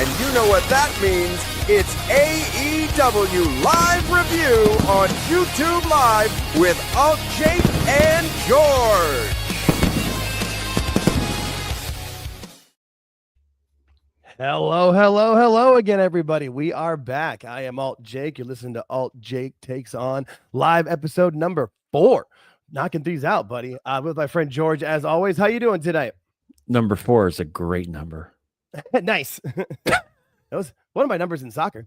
And you know what that means. It's AEW Live Review on YouTube Live with AltJake and George. Hello again, everybody. We are back. I am AltJake. You're listening to AltJakeTakesOn live episode number 4. Knocking things out, buddy. With my friend George, as always. How you doing today? Number 4 is a great number. Nice. That was one of my numbers in soccer.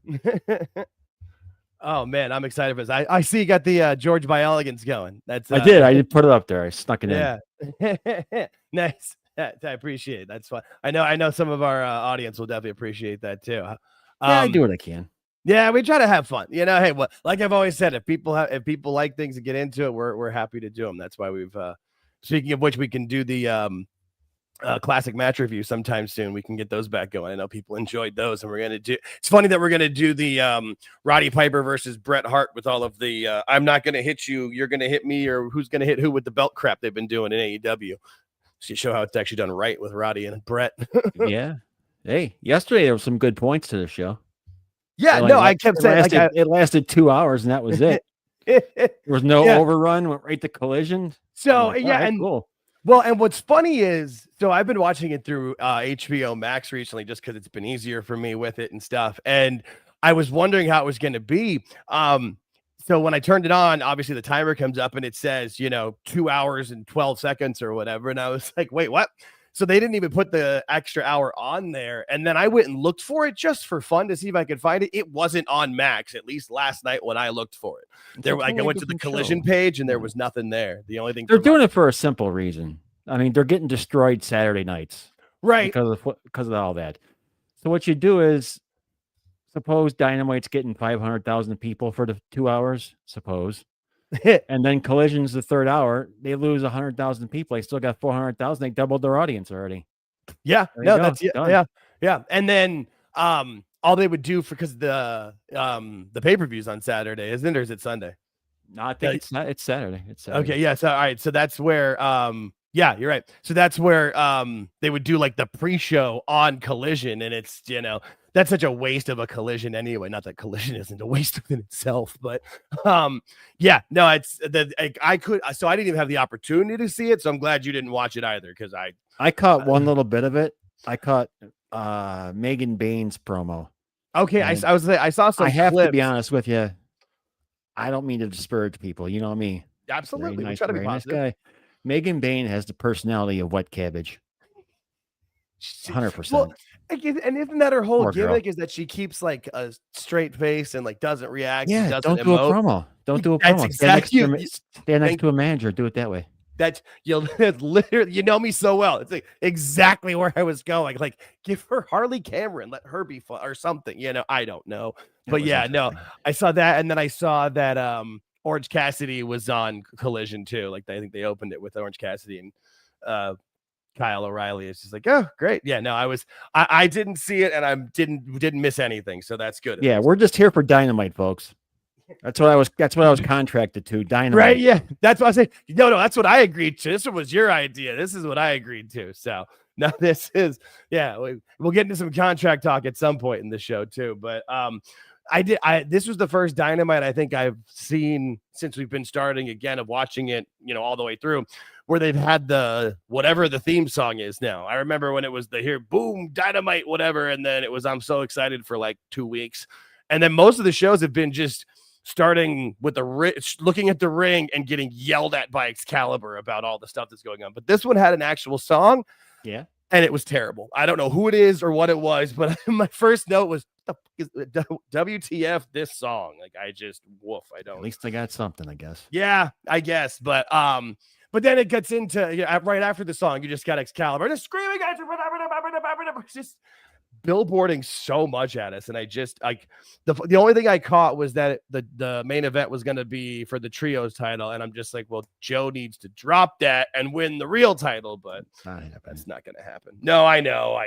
Oh man, I'm excited for this. I see you got the George by Elegance going. That's I did put it up there. I snuck it in. Yeah. Nice. I appreciate it. That's fun. I know some of our audience will definitely appreciate that too. I do what I can. Yeah, we try to have fun. You know, hey, like I've always said, if people like things and get into it, we're happy to do them. That's why we've speaking of which, we can do the classic match review sometime soon. We can get those back going. I know people enjoyed those, and we're gonna do. It's funny that we're gonna do the Roddy Piper versus Bret Hart with all of the I'm not gonna hit you, you're gonna hit me, or who's gonna hit who with the belt crap they've been doing in AEW. So you show how it's actually done right with Roddy and Bret. Yeah. Hey, yesterday there were some good points to the show. Yeah, no, I kept saying it lasted 2 hours and that was it. There was no overrun, went right to collision. So like, yeah, right, and cool. Well, and what's funny is, so I've been watching it through HBO Max recently, just because it's been easier for me with it and stuff. And I was wondering how it was going to be. So when I turned it on, obviously the timer comes up and it says, 2 hours and 12 seconds or whatever. And I was like, wait, what? So they didn't even put the extra hour on there. And then I went and looked for it just for fun to see if I could find it. It wasn't on Max, at least last night when I looked for it. I went to the collision page and there was nothing there. The only thing they're doing it for a simple reason. I mean, they're getting destroyed Saturday nights, right? Because of all that. So what you do is, suppose Dynamite's getting 500,000 people for the 2 hours. Suppose. And then Collision's the third hour. They lose 100,000 people. They still got 400,000. They doubled their audience already. Yeah, yeah. And then all they would do because the pay-per-view's on Saturday, isn't it, or is it Sunday? No, I think it's Saturday. It's Saturday. Okay, yeah. So all right, so that's where yeah, you're right. So that's where they would do like the pre-show on Collision, and it's that's such a waste of a Collision anyway. Not that Collision isn't a waste within itself, but yeah, no, it's I didn't even have the opportunity to see it, so I'm glad you didn't watch it either, because I caught one little bit of it. I caught Megan Bain's promo. Okay, I saw some. I have clips. to be honest with you. I don't mean to disparage people. You know me. Absolutely, nice, we try to be positive. Nice guy. Megan Bain has the personality of wet cabbage. 100%. Well, and isn't that her whole Poor gimmick? girl. Is that she keeps like a straight face and like doesn't react? Yeah, doesn't don't do a promo. Don't do a promo. Exactly. Stand next to a manager. Do it that way. That you'll literally, you know me so well. It's like exactly where I was going. Like, give her Harley Cameron, let her be fun or something. I don't know, but yeah, no, I saw that, and then I saw that Orange Cassidy was on Collision too. Like, I think they opened it with Orange Cassidy and Kyle O'Reilly. It's just like, oh, great. Yeah, no, I didn't see it, and I didn't miss anything, so that's good. Yeah, we're just here for Dynamite, folks. That's what I was contracted to. Dynamite. Right? Yeah, that's what I say. No, that's what I agreed to. This was your idea. This is what I agreed to. So no, this is we'll get into some contract talk at some point in the show too. But this was the first Dynamite I think I've seen since we've been starting again of watching it, all the way through, where they've had the whatever the theme song is now. I remember when it was the here boom Dynamite whatever, and then it was I'm so excited for like 2 weeks, and then most of the shows have been just starting with looking at the ring and getting yelled at by Excalibur about all the stuff that's going on. But this one had an actual song. Yeah. And it was terrible. I don't know who it is or what it was, but my first note was, WTF this song? Like, I just, woof, I don't. At least I got something, I guess. Yeah, I guess. But then it gets into, right after the song, you just got Excalibur just screaming at you. Just billboarding so much at us, and I just like the only thing I caught was that the main event was going to be for the trios title, and I'm just like, well, Joe needs to drop that and win the real title, but that's not going to happen. No, I know.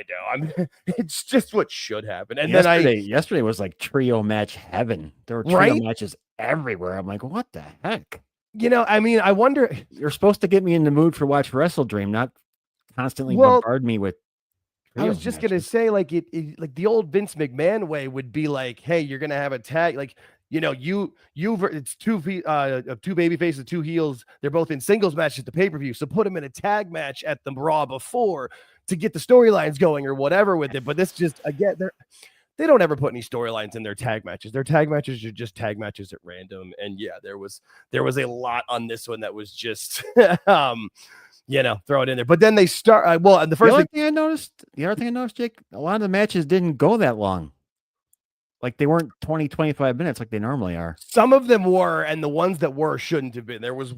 It's just what should happen. And yesterday was like trio match heaven. There were trio matches everywhere. I'm like, what the heck? I wonder. You're supposed to get me in the mood for watch WrestleDream, not constantly bombard me with I was just gonna say, like like the old Vince McMahon way would be like, hey, you're gonna have a tag, like it's two baby faces, two heels. They're both in singles matches at the pay-per-view. So put them in a tag match at the Raw before to get the storylines going or whatever with it. But this just again, they don't ever put any storylines in their tag matches. Their tag matches are just tag matches at random. And yeah, there was a lot on this one that was just throw it in there. But then they start and the other thing I noticed, Jake, a lot of the matches didn't go that long. Like they weren't 20, 25 minutes like they normally are. Some of them were, and the ones that were shouldn't have been. There was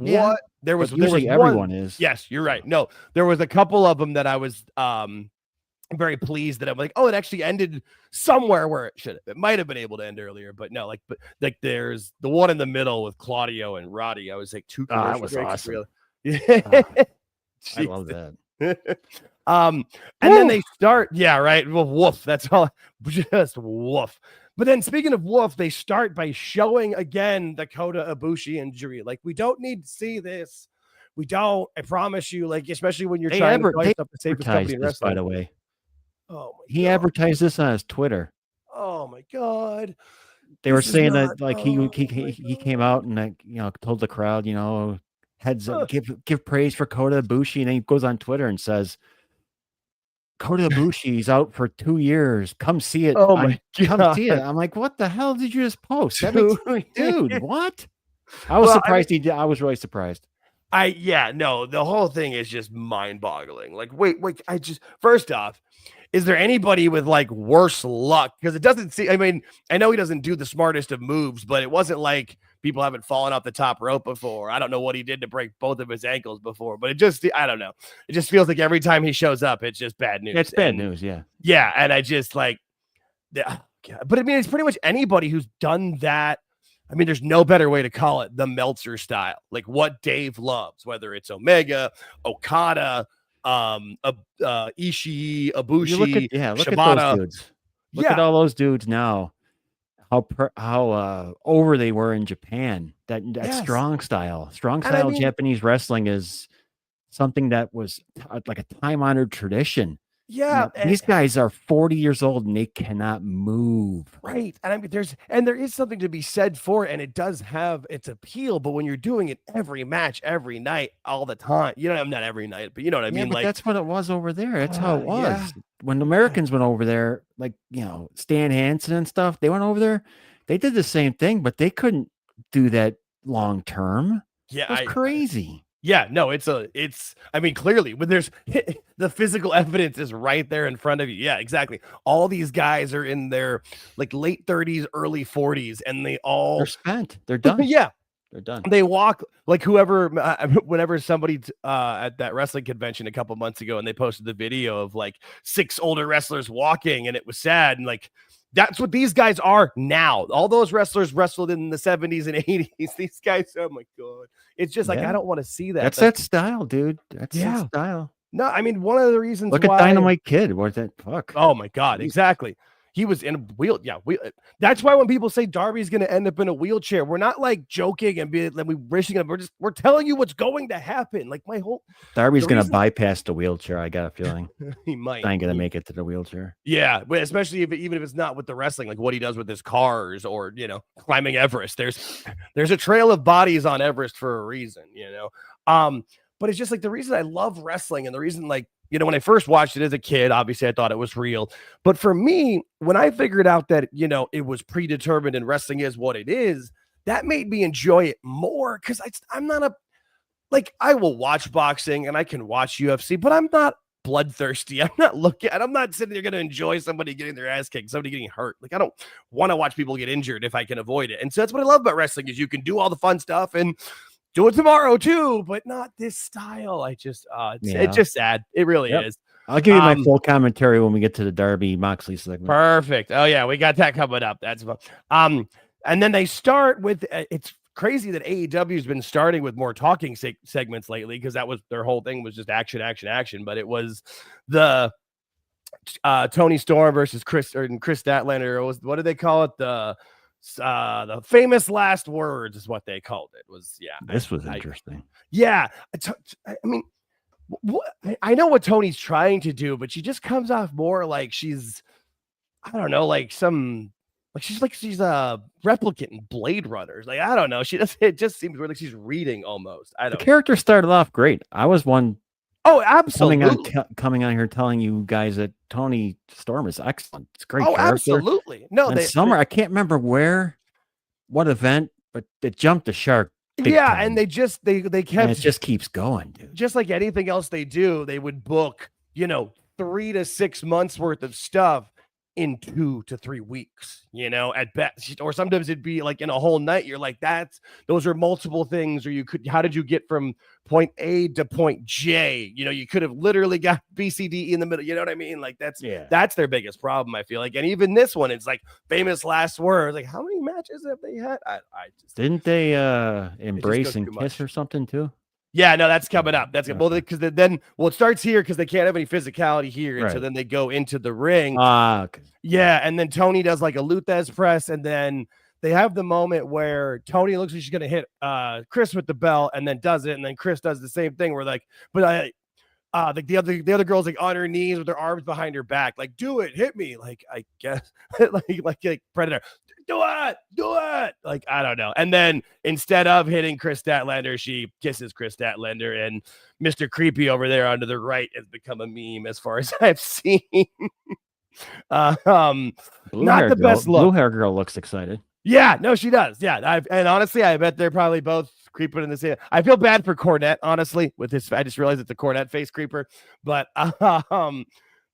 usually everyone is. Yes, you're right. No, there was a couple of them that I was very pleased that I'm like, oh, it actually ended somewhere where it should have. It might have been able to end earlier, but no, like there's the one in the middle with Claudio and Roddy. I was like, two commercial breaks. That was awesome. Yeah. I love that. And then they start, yeah, right. Well, woof. That's all. Just woof. But then speaking of woof, they start by showing again the Kota Ibushi injury. Like, we don't need to see this. We don't. I promise you. Like, especially when you're trying to fight up the safest company in wrestling. By the way, he advertised this on his Twitter. Oh my God. They were saying that like he came out and like told the crowd heads up, give praise for Kota Ibushi, and then he goes on Twitter and says, Kota Ibushi's out for 2 years. Come see it. Oh my God. Come see it. I'm like, what the hell did you just post? Dude, what? I was surprised. I was really surprised. The whole thing is just mind-boggling. Like, wait, first off, is there anybody with like worse luck? Because it doesn't seem, I mean, I know he doesn't do the smartest of moves, but it wasn't like people haven't fallen off the top rope before. I don't know what he did to break both of his ankles before, but I don't know. It just feels like every time he shows up, it's just bad news. It's bad news. Yeah. Yeah. And I just like, but I mean, it's pretty much anybody who's done that. I mean, there's no better way to call it the Meltzer style, like what Dave loves, whether it's Omega, Okada, Ishii, Ibushi, look Shibata. At those dudes. Look at all those dudes now. How over they were in Japan. That strong style Japanese wrestling is something that was like a time-honored tradition. Yeah, these guys are 40 years old and they cannot move. Right, and I mean, there is something to be said for it, and it does have its appeal. But when you're doing it every match, every night, all the time, not every night, but you know what I mean. But like that's what it was over there. That's how it was. Yeah. When the Americans went over there, like Stan Hansen and stuff, they went over there. They did the same thing, but they couldn't do that long term. Yeah, it was crazy. Yeah, no, I mean, clearly when there's the physical evidence is right there in front of you. Yeah, exactly. All these guys are in their like late 30s, early 40s, and they're spent. They're done. Yeah, they're done. They walk like whoever, whenever somebody at that wrestling convention a couple months ago, and they posted the video of like 6 older wrestlers walking, and it was sad. And like, that's what these guys are now. All those wrestlers wrestled in the 70s and 80s. These guys, oh my God. It's just like, I don't want to see that. That's that style, dude. That's that style. No, I mean, one of the reasons Look at Dynamite Kid. What's that? Fuck. Oh my God. Exactly. He was in a wheel. Yeah. That's why when people say Darby's going to end up in a wheelchair, we're not like joking and wishing him. We're telling you what's going to happen. Like Darby's going to bypass the wheelchair. I got a feeling he might. I ain't going to make it to the wheelchair. Yeah. But especially even if it's not with the wrestling, like what he does with his cars or, climbing Everest, there's a trail of bodies on Everest for a reason, but it's just like the reason I love wrestling and the reason when I first watched it as a kid, obviously I thought it was real. But for me, when I figured out that, it was predetermined and wrestling is what it is, that made me enjoy it more because I'm not I will watch boxing and I can watch UFC, but I'm not bloodthirsty. I'm not sitting there going to enjoy somebody getting their ass kicked, somebody getting hurt. Like, I don't want to watch people get injured if I can avoid it. And so that's what I love about wrestling is you can do all the fun stuff and do it tomorrow too, but not this style. It's just sad. It really is. I'll give you my full commentary when we get to the Darby Moxley segment. Perfect. Oh yeah, we got that coming up. That's fun. And then they start with it's crazy that AEW has been starting with more talking segments lately because that was their whole thing was just action. But it was the Tony Storm versus Chris Statlander. What did they call it? The famous last words is what they called it. This was interesting. Yeah, I mean, I know what Tony's trying to do, but she just comes off more like she's, I don't know, like she's a replicant in Blade Runners. Like, I don't know. It just seems like she's reading almost. I don't The character started off great. I was one. Oh, absolutely. Coming on here telling you guys that Tony Storm is excellent. It's a great. Oh, character. Absolutely. No, I can't remember what event, but it jumped the shark. Yeah, time. and they kept. And it just keeps going, dude. Just like anything else they do, they would book 3 to 6 months worth of stuff in 2 to 3 weeks, at best. Or sometimes it'd be like in a whole night. You're like, those are multiple things. Or how did you get from point A to point J? You could have literally got B, C, D, E in the middle. You know what I mean? Like that's their biggest problem, I feel like. And even this one, it's like famous last words. Like, how many matches have they had? I just didn't they embrace and kiss or something too? Yeah, no, that's coming up. That's well, because then it starts here because they can't have any physicality here, and right. So then they go into the ring. Okay. Yeah, and then Tony does like a Luthez press, and then they have the moment where Tony looks like she's gonna hit Chris with the bell, and then does it, and then Chris does the same thing. Where like, but the other girl's like on her knees with her arms behind her back, like, do it, hit me, like, I guess, like Predator. Do it. Like, I don't know. And then instead of hitting Chris Statlander, she kisses Chris Statlander, and Mr. Creepy over there on the right has become a meme as far as I've seen. Not the best look. Blue hair girl looks excited. Yeah, no, she does. Yeah. And honestly, I bet they're probably both creeping in the same. I feel bad for Cornette, honestly, with his. I just realized it's a Cornette face creeper, but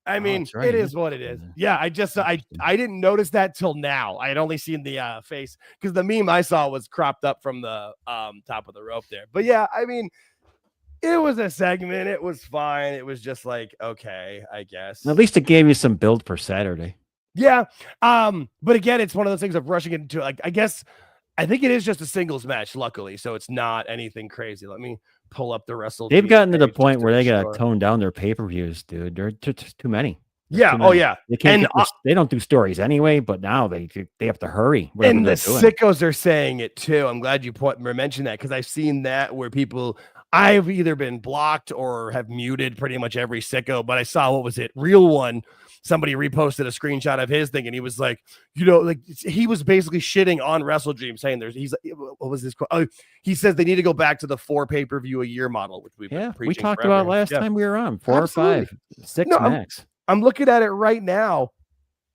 I mean, right. It is what it is. Yeah, I didn't notice that till now. I had only seen the face because the meme I saw was cropped up from the top of the rope there. But yeah, I mean, it was a segment. It was fine. It was just like, okay, I guess. At least it gave you some build for Saturday. Yeah. But again, it's one of those things of rushing into. Like, I think it is just a singles match, luckily, so it's not anything crazy. Let me pull up the WrestleDream. They've gotten to the point where they got to tone down their pay-per-views, dude. They're too many. Yeah. Oh, yeah. They can't. They don't do stories anyway, but now they have to hurry. And the sickos are saying it too. I'm glad you mentioned that because I've seen that where I've either been blocked or have muted pretty much every sicko. But I saw Real One. Somebody reposted a screenshot of his thing, and he was like, he was basically shitting on WrestleDream, saying he's like, what was this quote? Oh, he says they need to go back to the 4 pay-per-view a year model, which we've been preaching. We talked about last time we were on 4 Absolutely. Or 5, 6 max. I'm looking at it right now.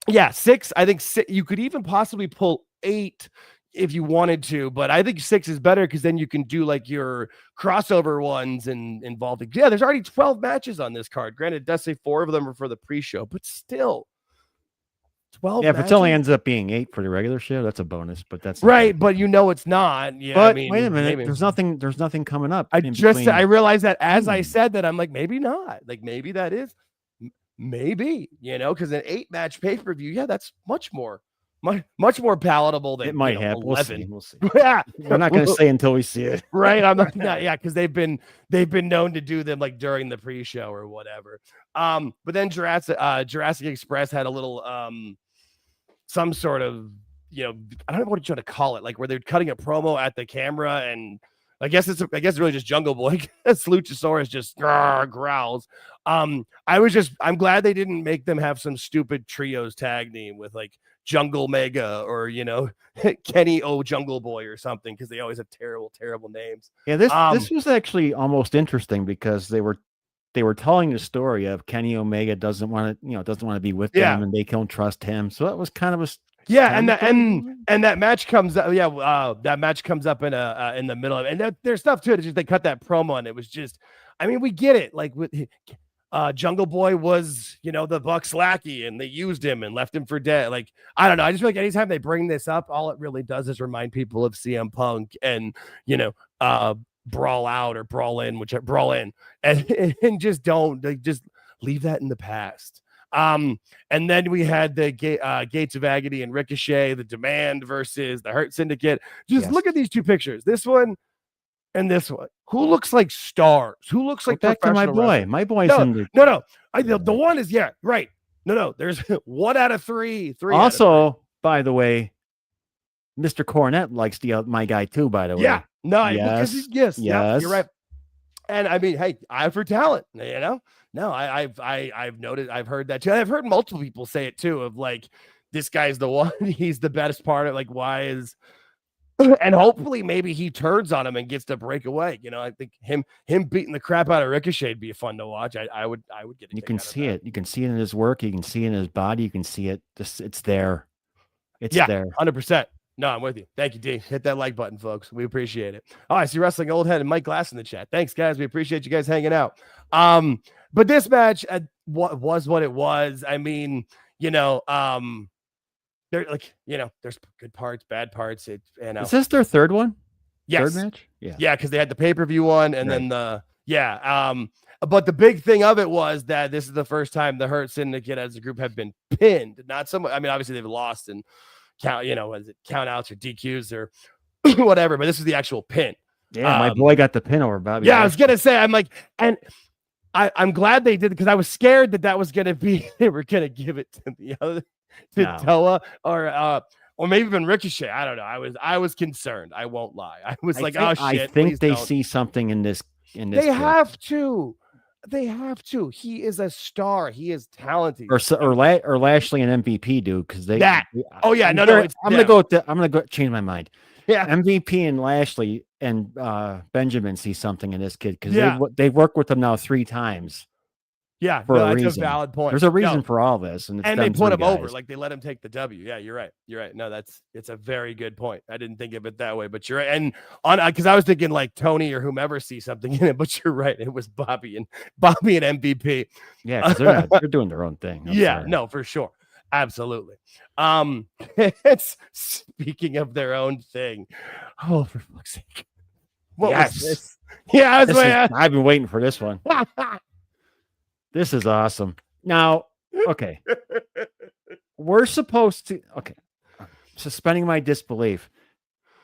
Yeah, 6. I think 6, you could even possibly pull 8 if you wanted to, but I think 6 is better because then you can do like your crossover ones and involving. Yeah, there's already 12 matches on this card. Granted, it does say 4 of them are for the pre-show, but still 12. Yeah, if it only ends up being 8 for the regular show, that's a bonus. But that's right. But it's not. Yeah, but wait a minute. Maybe. There's nothing coming up. I realized that as I said that, I'm like, maybe not. Like maybe that is, maybe because an 8-match pay-per-view, yeah, that's much more palatable than it might happen. 11. We'll see. Yeah, we're not going to say until we see it, right? I'm not. Yeah, because they've been known to do them like during the pre-show or whatever. But then Jurassic Express had a little some sort of I don't know what you're trying to call it, like where they're cutting a promo at the camera, and I guess it's really just Jungle Boy. Luchasaurus just growls. I'm glad they didn't make them have some stupid trios tag name with like Jungle Mega or Kenny O Jungle Boy or something, because they always have terrible names. Yeah, this was actually almost interesting because they were telling the story of Kenny Omega doesn't want to be with them, and they don't trust him. So that was kind of a and that match comes up. Yeah, that match comes up in the middle of it, and there's stuff to it. It's just they cut that promo, and it was just, I mean, we get it. Like with Jungle Boy was, the Bucks lackey, and they used him and left him for dead. Like, I don't know. I just feel like anytime they bring this up, all it really does is remind people of CM Punk and, Brawl Out or Brawl In, and just just leave that in the past. And then we had the Gates of Agony and Ricochet, the Demand versus the Hurt Syndicate. Just look at these 2 pictures. This one and this one. Who looks like stars? Who looks like back to my boy? Wrestling? My boy's no. The one is right. No. There's 1 out of 3. Also, by the way, Mr. Cornette likes my guy too. By the way, yeah. No, yes, you're right. And I mean, hey, eye for talent, you know? No, I've noted, I've heard that too. I've heard multiple people say it too, of like, this guy's the one, he's the best part of, like, why is, and hopefully maybe he turns on him and gets to break away. You know, I think him beating the crap out of Ricochet would be fun to watch. I would get it. You can see it. You can see it in his work. You can see it in his body. You can see it. Just it's there. It's there. 100%. No, I'm with you. Thank you, D. Hit that like button, folks. We appreciate it. Oh, I see Wrestling Old Head and Mike Glass in the chat. Thanks, guys. We appreciate you guys hanging out. But this match was what it was. I mean, you know, they're like, you know, there's good parts, bad parts. Is this their third one? Yes. Third match? Yeah, because they had the pay-per-view one and then but the big thing of it was that this is the first time the Hurt Syndicate as a group have been pinned. Not so much. I mean, obviously they've lost and count outs or DQs or whatever, but this is the actual pin. Yeah, my boy got the pin over Bobby. Yeah, I was gonna say, I'm like, and I'm glad they did, because I was scared that was gonna be they were gonna give it to the other Toa or maybe even Ricochet. I don't know. I was concerned. I won't lie. I was like, oh shit. I think they see something in this. They have to. They have to. He is a star. He is talented. Or Lashley and MVP do, because they. I'm gonna go change my mind. Yeah, MVP and Lashley and Benjamin see something in this kid, because they've worked with him now 3 times. Yeah, that's a valid point. There's a reason for all this, and they put him over, like they let him take the W. Yeah, you're right. No, it's a very good point. I didn't think of it that way, but you're right. And because I was thinking like Tony or whomever see something in it, but you're right. It was Bobby and MVP. Yeah, because they're doing their own thing. No, for sure, absolutely. It's speaking of their own thing. Oh, for fuck's sake! What was this? Yeah, I've been waiting for this one. This is awesome. Now, okay. We're supposed to, suspending my disbelief.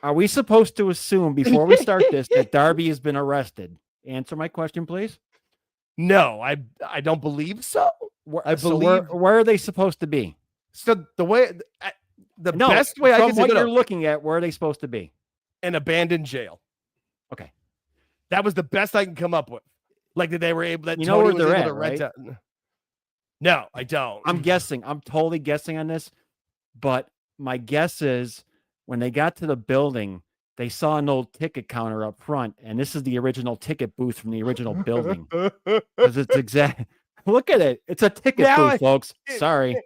Are we supposed to assume before we start this that Darby has been arrested? Answer my question, please. No, I don't believe so. Where are they supposed to be? So the way, best way I can say, you're looking at, where are they supposed to be? An abandoned jail. Okay. That was the best I can come up with. Like that they were able, that you know Tony where they're at, rent right? out. No, I don't. I'm guessing. I'm totally guessing on this, but my guess is when they got to the building, they saw an old ticket counter up front, and this is the original ticket booth from the original building. Because it's exact. Look at it. It's a ticket booth, folks. Sorry.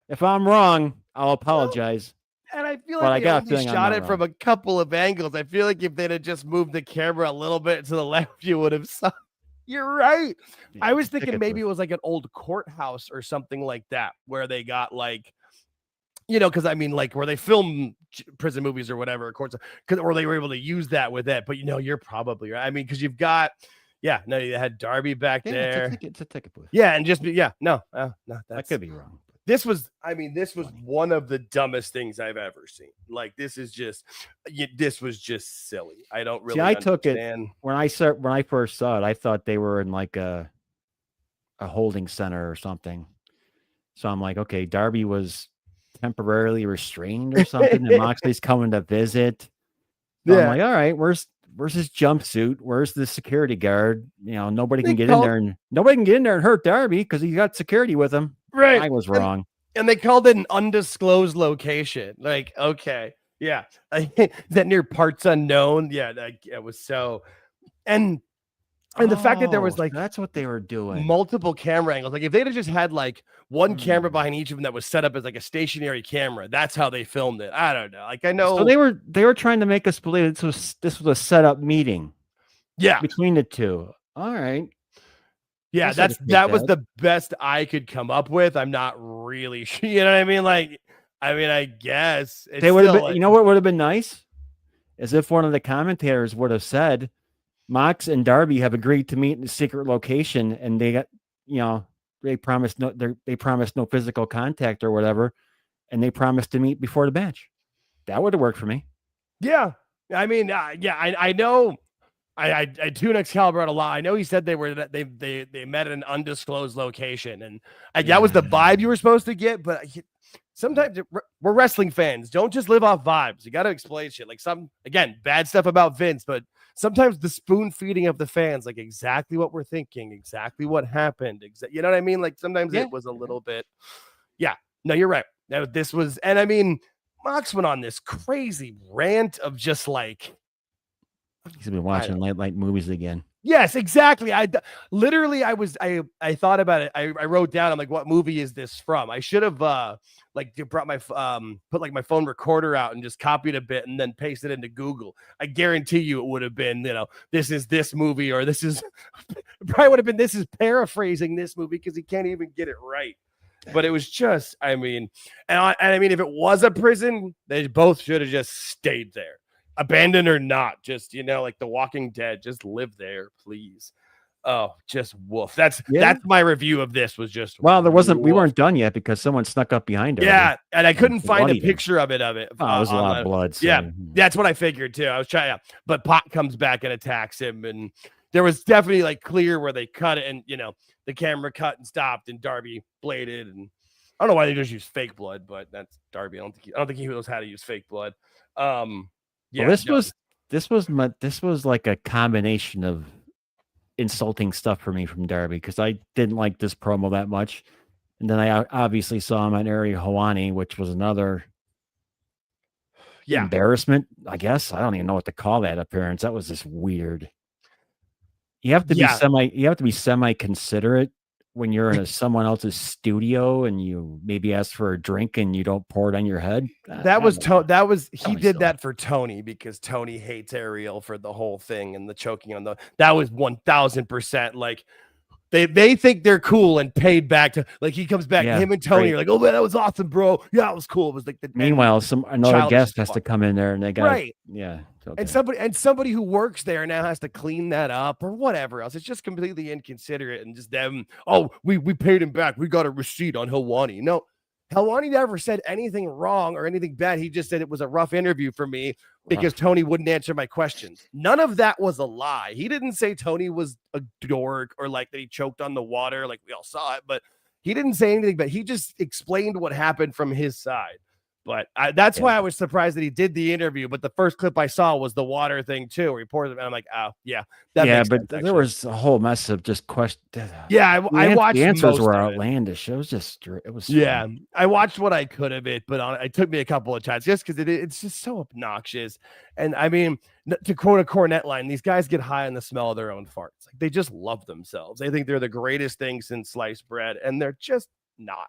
If I'm wrong, I'll apologize. And I feel like they only shot it from a couple of angles. I feel like if they'd have just moved the camera a little bit to the left, you would have saw. You're right. Yeah, I was thinking maybe it was like an old courthouse or something like that, where they got like, you know, because I mean, like where they film prison movies or whatever, or they were able to use that with it. But you know, you're probably right. I mean, because you've got, you had Darby back there. It's a ticket booth. Yeah, and just no, that could be wrong. This was one of the dumbest things I've ever seen. Like, this was just silly. I don't really understand. Took it when I first saw it, I thought they were in like a holding center or something. So I'm like, okay, Darby was temporarily restrained or something, and Moxley's coming to visit. So I'm like, all right, where's his jumpsuit? Where's the security guard? You know, nobody can get in there and hurt Darby because he's got security with him. Right. I was wrong. And they called it an undisclosed location. Like, okay. Yeah. Is that near parts unknown? Yeah. It was so. And the fact that there was like, that's what they were doing. Multiple camera angles. Like if they'd have just had like one camera behind each of them that was set up as like a stationary camera, that's how they filmed it. I don't know. Like I know. So they were trying to make us believe this was a set up meeting. Yeah. Between the two. All right. Yeah, that was the best I could come up with. I'm not really sure. You know what I mean? Like, I guess they would have been. You know what would have been nice? As if one of the commentators would have said, Mox and Darby have agreed to meet in a secret location, and they got, they promised no physical contact or whatever, and they promised to meet before the match. That would have worked for me. Yeah, I mean, I know. I tune Excalibur out a lot. I know he said they met at an undisclosed location, and that was the vibe you were supposed to get. But sometimes we're wrestling fans. Don't just live off vibes. You got to explain shit. Like bad stuff about Vince, but sometimes the spoon feeding of the fans, like exactly what we're thinking, exactly what happened. You know what I mean? Like sometimes it was a little bit. Yeah, no, you're right. This was, and I mean, Mox went on this crazy rant of just like, he's been watching light movies again. Yes, exactly. I thought about it. I wrote down, I'm like, what movie is this from? I should have brought my put like my phone recorder out and just copied a bit and then pasted it into Google. I guarantee you it would have been, this is this movie, or this is probably would have been, this is paraphrasing this movie because he can't even get it right. But it was just, I mean, I mean, if it was a prison, they both should have just stayed there. Abandoned or not, just like The Walking Dead, just live there, please. Oh, just woof. That's my review of this. Was just we weren't done yet because someone snuck up behind her. Yeah, and I couldn't find a picture of it. Oh, it was a lot of blood. So. Yeah, that's what I figured too. I was trying, but Pot comes back and attacks him, and there was definitely like clear where they cut it, and the camera cut and stopped, and Darby bladed, and I don't know why they just use fake blood, but that's Darby. I don't think he knows how to use fake blood. Yeah, well, this was like a combination of insulting stuff for me from Darby because I didn't like this promo that much, and then I obviously saw him on Ariel Helwani, which was another embarrassment. I guess I don't even know what to call that appearance. That was just weird. You have to be semi considerate when you're in someone else's studio and you maybe ask for a drink and you don't pour it on your head. He did that for Tony because Tony hates Ariel for the whole thing and the choking on that was 1000% like they think they're cool and paid back to, like, he comes back, him and Tony are like, oh man, that was awesome, bro. Yeah, it was cool. It was like meanwhile another guest has to come in there and they got okay. And somebody who works there now has to clean that up or whatever else. It's just completely inconsiderate and just them. Oh, we paid him back. We got a receipt on Helwani. No, Helwani never said anything wrong or anything bad. He just said it was a rough interview for me because Tony wouldn't answer my questions. None of that was a lie. He didn't say Tony was a dork or like that he choked on the water. Like we all saw it, but he didn't say anything, but he just explained what happened from his side. But that's why I was surprised that he did the interview. But the first clip I saw was the water thing too. Where he pours it, and I'm like, oh yeah, that makes sense, there was a whole mess of just questions. Yeah, I watched. The answers were outlandish. It was. Yeah, I watched what I could of it, but it took me a couple of times just because it's just so obnoxious. And I mean, to quote a Cornette line, these guys get high on the smell of their own farts. Like they just love themselves. They think they're the greatest thing since sliced bread, and they're just not.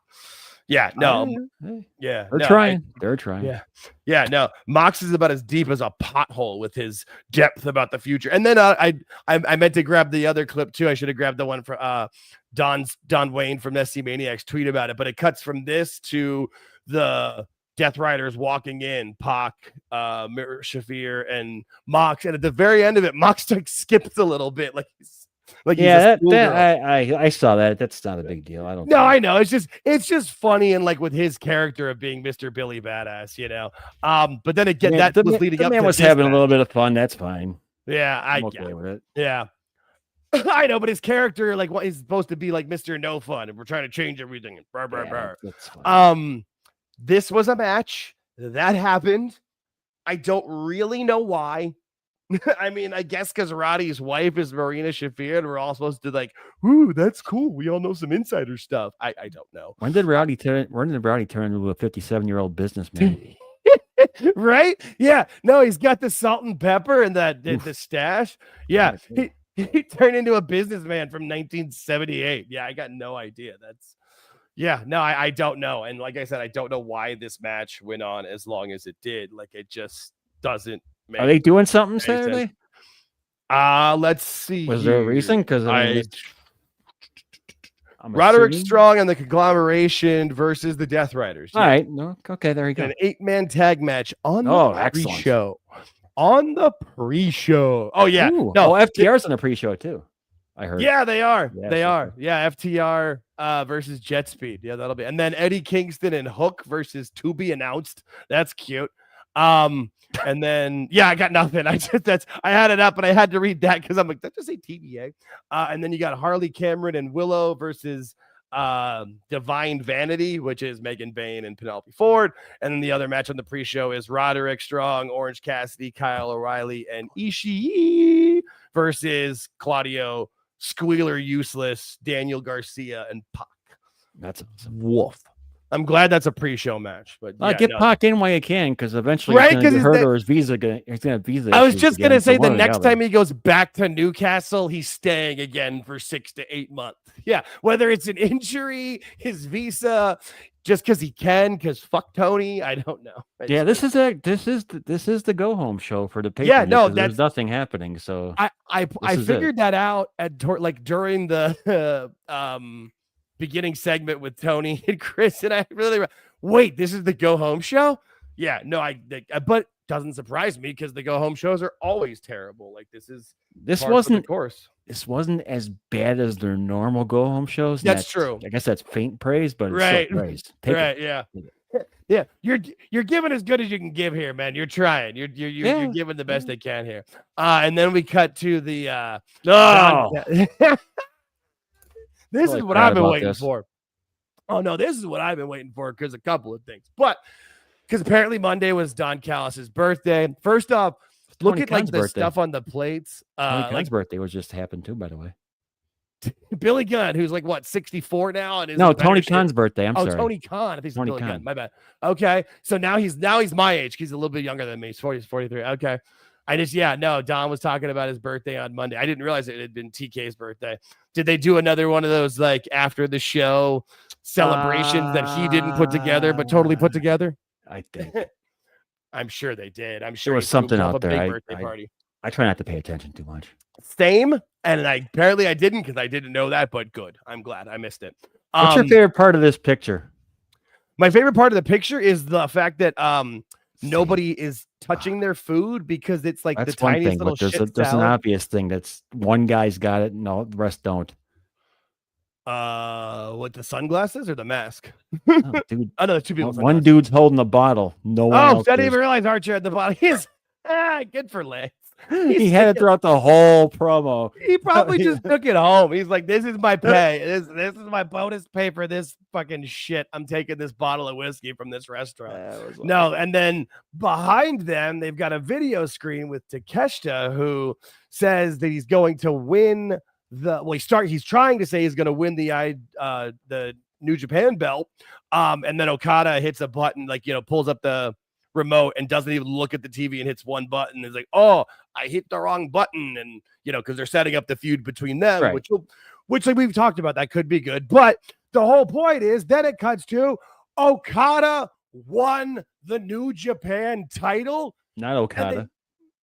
Yeah, no. Yeah. They're trying. They're trying. Yeah. Yeah, no. Mox is about as deep as a pothole with his depth about the future. And then I meant to grab the other clip too. I should have grabbed the one for Don Wayne from SC Maniacs tweet about it, but it cuts from this to the Death Riders walking in, Pac, Mir Shafir, and Mox. And at the very end of it, Mox skips a little bit, I saw that. That's not a big deal. I know. It's just funny and like with his character of being Mr. Billy Badass, But then again, was leading up. The man was having a little bit of fun. That's fine. Yeah, I'm okay with it. Yeah. I know, but his character, like, what he's supposed to be like Mr. No Fun, and we're trying to change everything. This was a match that happened. I don't really know why. I mean, I guess because Roddy's wife is Marina Shafir, and we're all supposed to like, ooh, that's cool. We all know some insider stuff. I don't know. When did Roddy turn into a 57-year-old businessman? Right? Yeah. No, he's got the salt and pepper and the stash. Yeah. He turned into a businessman from 1978. Yeah, I got no idea. I don't know. And like I said, I don't know why this match went on as long as it did. Like, it just doesn't. Are they doing something Saturday? Let's see. Was there a reason? Because Roderick Strong and the Conglomeration versus the Death Riders. All right. No. Okay, there you go. An 8-man tag match on the pre-show. On the pre-show. Oh, yeah. Ooh. No, FTR's on the pre-show, too. I heard. Yeah, they are. Yeah, they are. Yeah, FTR versus Jet Speed. Yeah, that'll be. And then Eddie Kingston and Hook versus To Be Announced. That's cute. And then I got nothing. I had it up, but I had to read that because I'm like, that just say TBA. And then you got Harley Cameron and Willow versus Divine Vanity, which is Megan Bayne and Penelope Ford. And then the other match on the pre-show is Roderick Strong, Orange Cassidy, Kyle O'Reilly, and Ishii versus Claudio, Squealer Useless, Daniel Garcia, and Pac. That's awesome. Wolf. I'm glad that's a pre-show match, but get Pac in while you can, because eventually right, he's going to get hurt or his visa. He's going to have visa. I was just going to say the next other. time he goes back to Newcastle, he's staying again for 6 to 8 months. Yeah, whether it's an injury, his visa, just because he can, because fuck Tony, I don't know. Yeah, this is the go home show for the paper. Yeah, no, there's nothing happening. So I figured that out at during the beginning segment with Tony and Chris, and I really wait. This is the go home show. Yeah, no, but doesn't surprise me because the go home shows are always terrible. Like this wasn't as bad as their normal go home shows. That's true. I guess that's faint praise, but it's right, still praise. Right, yeah. Yeah, you're giving as good as you can give here, man. You're trying. You're giving the best they can here. And then we cut to the this is what I've been waiting for. Oh no, this is what I've been waiting for because a couple of things. But because apparently Monday was Don Callis' birthday. First off, look at like the stuff on the plates. Tony Khan's birthday was just happened too, by the way. Billy Gunn, who's like what 64 now, and Tony Khan's birthday. I'm sorry. Tony Khan. I think it's Tony Billy Khan. Gunn. My bad. Okay, so now he's my age. He's a little bit younger than me. He's 43. Okay, Don was talking about his birthday on Monday. I didn't realize it had been TK's birthday. Did they do another one of those like after the show celebrations that he didn't put together but totally put together? I think. I'm sure they did. I'm sure there was something out there. Big birthday party. I try not to pay attention too much. Same, and apparently I didn't because I didn't know that. But good. I'm glad I missed it. What's your favorite part of this picture? My favorite part of the picture is the fact that nobody is touching their food because it's like that's the tiniest little shit. There's an obvious thing that's one guy's got it, no, the rest don't. What, the sunglasses or the mask? Oh, dude. Oh no, two people. One dude's holding the bottle. No one else I didn't even realize Archer at the bottom. He's good for Lance. He had it throughout the whole promo. He probably just took it home. He's like, "This is my pay. This is my bonus pay for this fucking shit. I'm taking this bottle of whiskey from this restaurant." No, and then behind them, they've got a video screen with Takeshita, who says that he's going to win he's trying to say he's going to win the New Japan belt. And then Okada hits a button, pulls up the remote and doesn't even look at the TV and hits one button. It's like, oh, I hit the wrong button. And, because they're setting up the feud between them, right. which like we've talked about, that could be good. But the whole point is then it cuts to Okada won the New Japan title. Not Okada.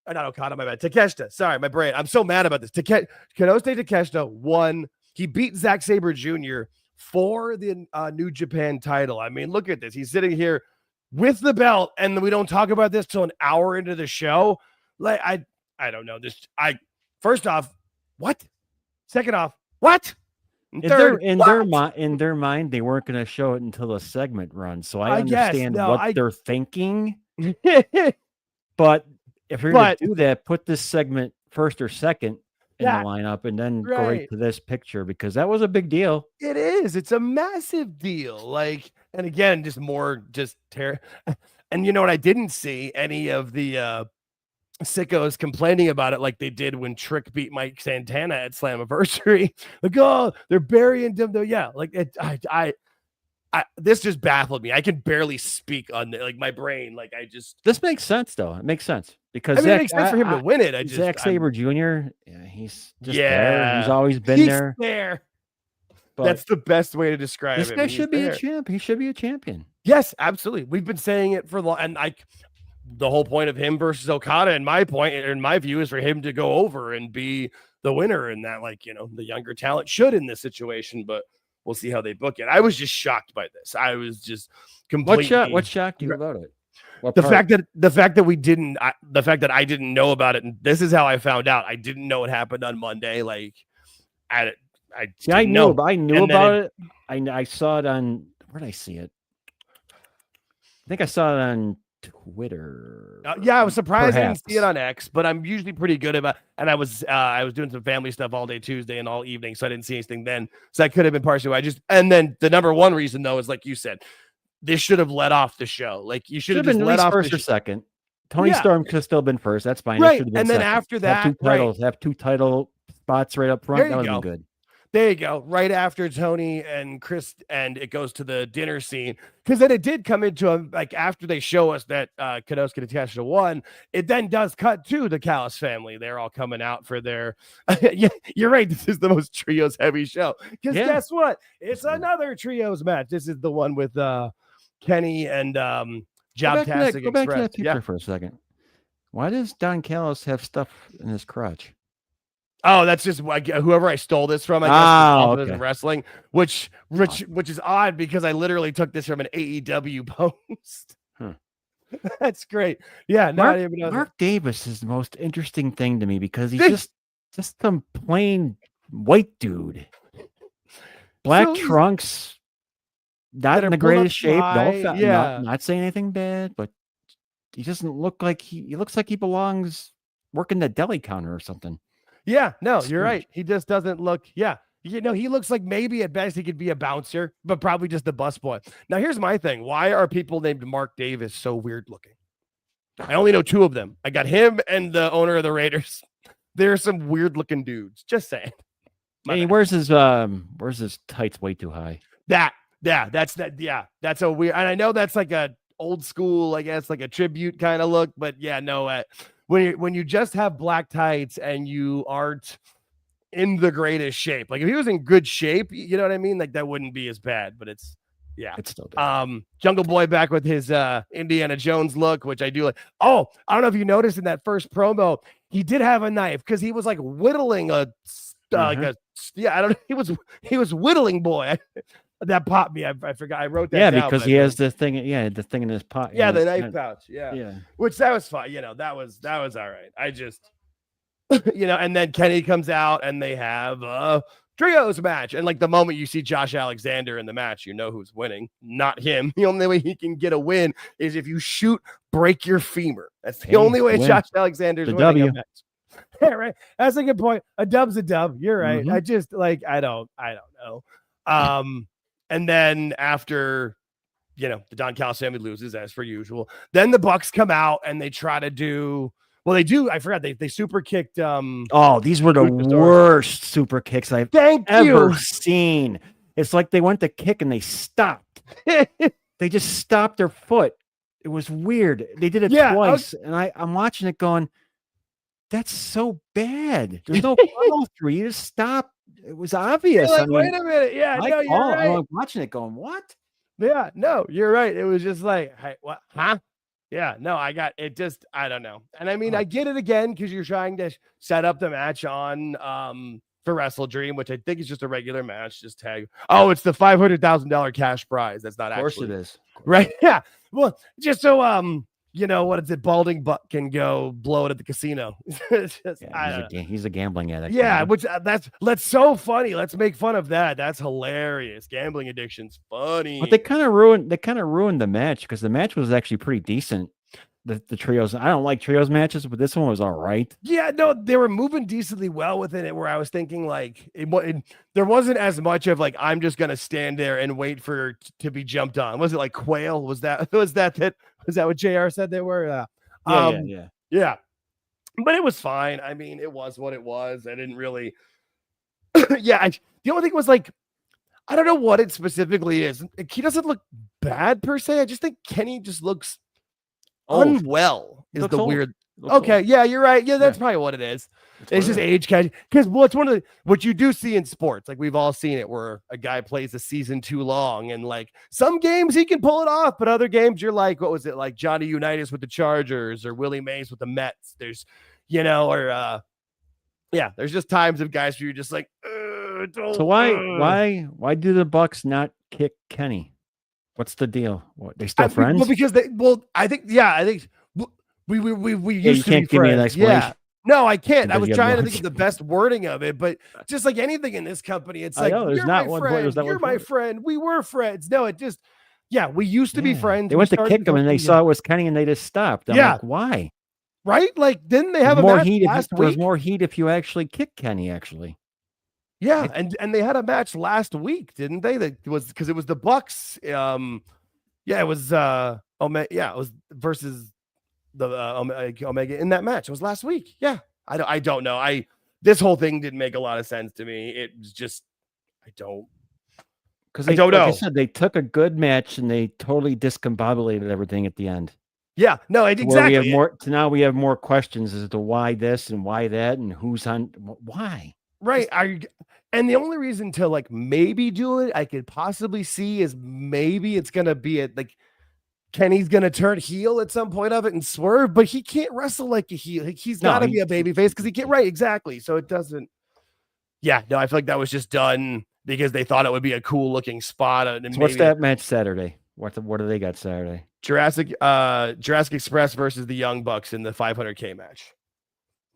Not Okada, my bad. Takeshita. Sorry, my brain. I'm so mad about this. Kenosuke Takeshita won. He beat Zack Sabre Jr. for the New Japan title. I mean, look at this. He's sitting here with the belt, and we don't talk about this till an hour into the show. Like, I don't know. First off, what? Second off, what? Third, in their mind, they weren't going to show it until the segment runs. So I understand what they're thinking. But if you're going to do that, put this segment first or second in the lineup and then go right to this picture, because that was a big deal. It is. It's a massive deal. And again, and you know what? I didn't see any of the sickos complaining about it like they did when Trick beat Mike Santana at Slammiversary. Like, oh, they're burying them though. Yeah, this just baffled me. I can barely speak on it. Like my brain, this makes sense though. It makes sense because it makes sense for him to win it. Zack Sabre Jr. Yeah, he's just there. He's always been there. But that's the best way to describe this him. This guy should be a champ. He should be a champion. Yes, absolutely. We've been saying it for long, and the whole point of him versus Okada, in my view, is for him to go over and be the winner, and that the younger talent should in this situation, but we'll see how they book it. I was just shocked by this. I was just completely. What shocked you about it? The fact that I didn't know about it, and this is how I found out. I didn't know it happened on Monday. I knew about it. I saw it on, where did I see it? I think I saw it on Twitter. Yeah, I was surprised I Perhaps. didn't see it on X, but I'm usually pretty good about. And I was doing some family stuff all day Tuesday and all evening, so I didn't see anything then. So that could have been partially why. And then the number one reason though is like you said, this should have let off the show. Like you should have just been let off first or second. Tony Storm could have still been first. That's fine. Right, and then second. after that, have two titles, have two title spots right up front. That would have been good. There you go. Right after Tony and Chris, and it goes to the dinner scene, because then it did come into a, like after they show us that Kadosuke Takeshita won, it then does cut to the Callis family. They're all coming out for their. Yeah, you're right. This is the most trios heavy show. Because guess what? It's another trios match. This is the one with Kenny and Jobtastic Express. Go back to that picture for a second. Why does Don Callis have stuff in his crotch? Oh, that's just whoever I stole this from. I guess okay. Wrestling, which is odd because I literally took this from an AEW post. That's great. Yeah, Mark Davis is the most interesting thing to me because he's just some plain white dude. Black trunks, not in the greatest shape. Not saying anything bad, but he doesn't look like he looks like he belongs working the deli counter or something. Yeah, no, you're right. He just doesn't look, he looks like maybe at best he could be a bouncer, but probably just a busboy. Now, here's my thing. Why are people named Mark Davis so weird looking? I only know two of them. I got him and the owner of the Raiders. They're some weird looking dudes. Just saying. Hey, where's his tights way too high? That's a weird, and I know that's like a old school, I guess, like a tribute kind of look, but when you just have black tights and you aren't in the greatest shape, like if he was in good shape, you know what I mean? Like that wouldn't be as bad, but it's still bad. Jungle Boy back with his Indiana Jones look, which I do like. Oh, I don't know if you noticed in that first promo, he did have a knife because he was like whittling I don't know. He was whittling boy. That popped me. I forgot. I wrote that down. Yeah, because he has the thing in his pot. Yeah, the knife pouch. Yeah. Which that was fine. That was all right. I just, and then Kenny comes out and they have a trios match. And like the moment you see Josh Alexander in the match, you know who's winning, not him. The only way he can get a win is if you break your femur. That's the only way Josh Alexander's winning a match. Yeah, right. That's a good point. A dub's a dub. You're right. Mm-hmm. I just I don't know. And then after, the Don Callis family loses as per usual, then the Bucks come out and they try to do, I forgot they super kicked. These were the worst super kicks I've ever seen. It's like they went to kick and they stopped. They just stopped their foot. It was weird. They did it twice. And I'm watching it going, that's so bad. There's no follow through. You just stop. It was obvious. Like, wait a minute. Yeah, no, you're right. I'm watching it going, what? Yeah, no, you're right. It was just like, hey, what? Huh? Yeah, no, I got it. Just, I don't know. And I mean, I get it again because you're trying to set up the match on for WrestleDream, which I think is just a regular match. Just tag. Oh, it's the $500,000 cash prize. That's not actually. Of course it is. Right? Yeah. Well, just so what is it? Balding Buck can go blow it at the casino. He's a gambling addict. Yeah, which that's so funny. Let's make fun of that. That's hilarious. Gambling addiction's funny. But they kind of ruined the match because the match was actually pretty decent. The trios. I don't like trios matches, but this one was all right. Yeah, no, they were moving decently well within it. Where I was thinking like there wasn't as much of like I'm just gonna stand there and wait for to be jumped on. Was it like quail? Was that what JR said they were? Yeah. But it was fine. I mean, it was what it was. I didn't really. The only thing was like, I don't know what it specifically is. He doesn't look bad per se. I just think Kenny just looks unwell. Is the weird. Okay, yeah, you're right. Yeah, that's probably what it is. It's just age catch. Because it's one of what you do see in sports. Like we've all seen it, where a guy plays a season too long, and like some games he can pull it off, but other games you're like, what was it like Johnny Unitas with the Chargers or Willie Mays with the Mets? There's, there's just times of guys where you're just like, so why do the Bucks not kick Kenny? What's the deal? What, they still friends? Well, because I think we used to be friends. Give me an explanation. Yeah. No, I can't. I was trying to think of the best wording of it, but just like anything in this company, it's like, you're my friend. We were friends. No, it just, Yeah, we used to be friends. They went to kick him and they saw it was Kenny and they just stopped. I'm like, why? Right? Like, didn't they have a match last week? There's more heat if you actually kick Kenny, actually. Yeah, and they had a match last week, didn't they? That was because it was the Bucks. It was it was versus the Omega in that match. It was last week. Yeah, I don't know. This whole thing didn't make a lot of sense to me. It was just I don't know. Like I said, they took a good match and they totally discombobulated everything at the end. Yeah, no, exactly. Now we have more questions as to why this and why that and who's on why. Right. And the only reason to like maybe do it, I could possibly see is maybe it's gonna be like Kenny's gonna turn heel at some point of it and swerve, but he can't wrestle like a heel. He's got to be a baby face because he can't. Right, exactly. So it doesn't. Yeah, no, I feel like that was just done because they thought it would be a cool looking spot. And what's that match Saturday? What do they got Saturday? Jurassic Express versus the Young Bucks in the 500K match.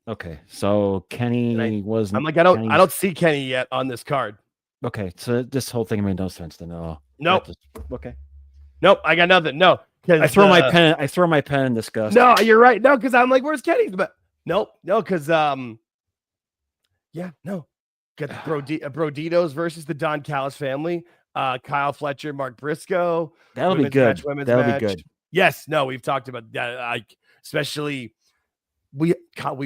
Okay, so Kenny was. I'm like, I don't see Kenny yet on this card. Okay, so this whole thing made no sense to know. Nope. Okay. Nope, I got nothing. No, I throw my pen. I throw my pen in disgust. No, you're right. No, because I'm like, where's Kenny? But no, because Got Broditos versus the Don Callis family. Kyle Fletcher, Mark Briscoe. That'll be good. That'll be good. Yes, no, we've talked about that. Especially we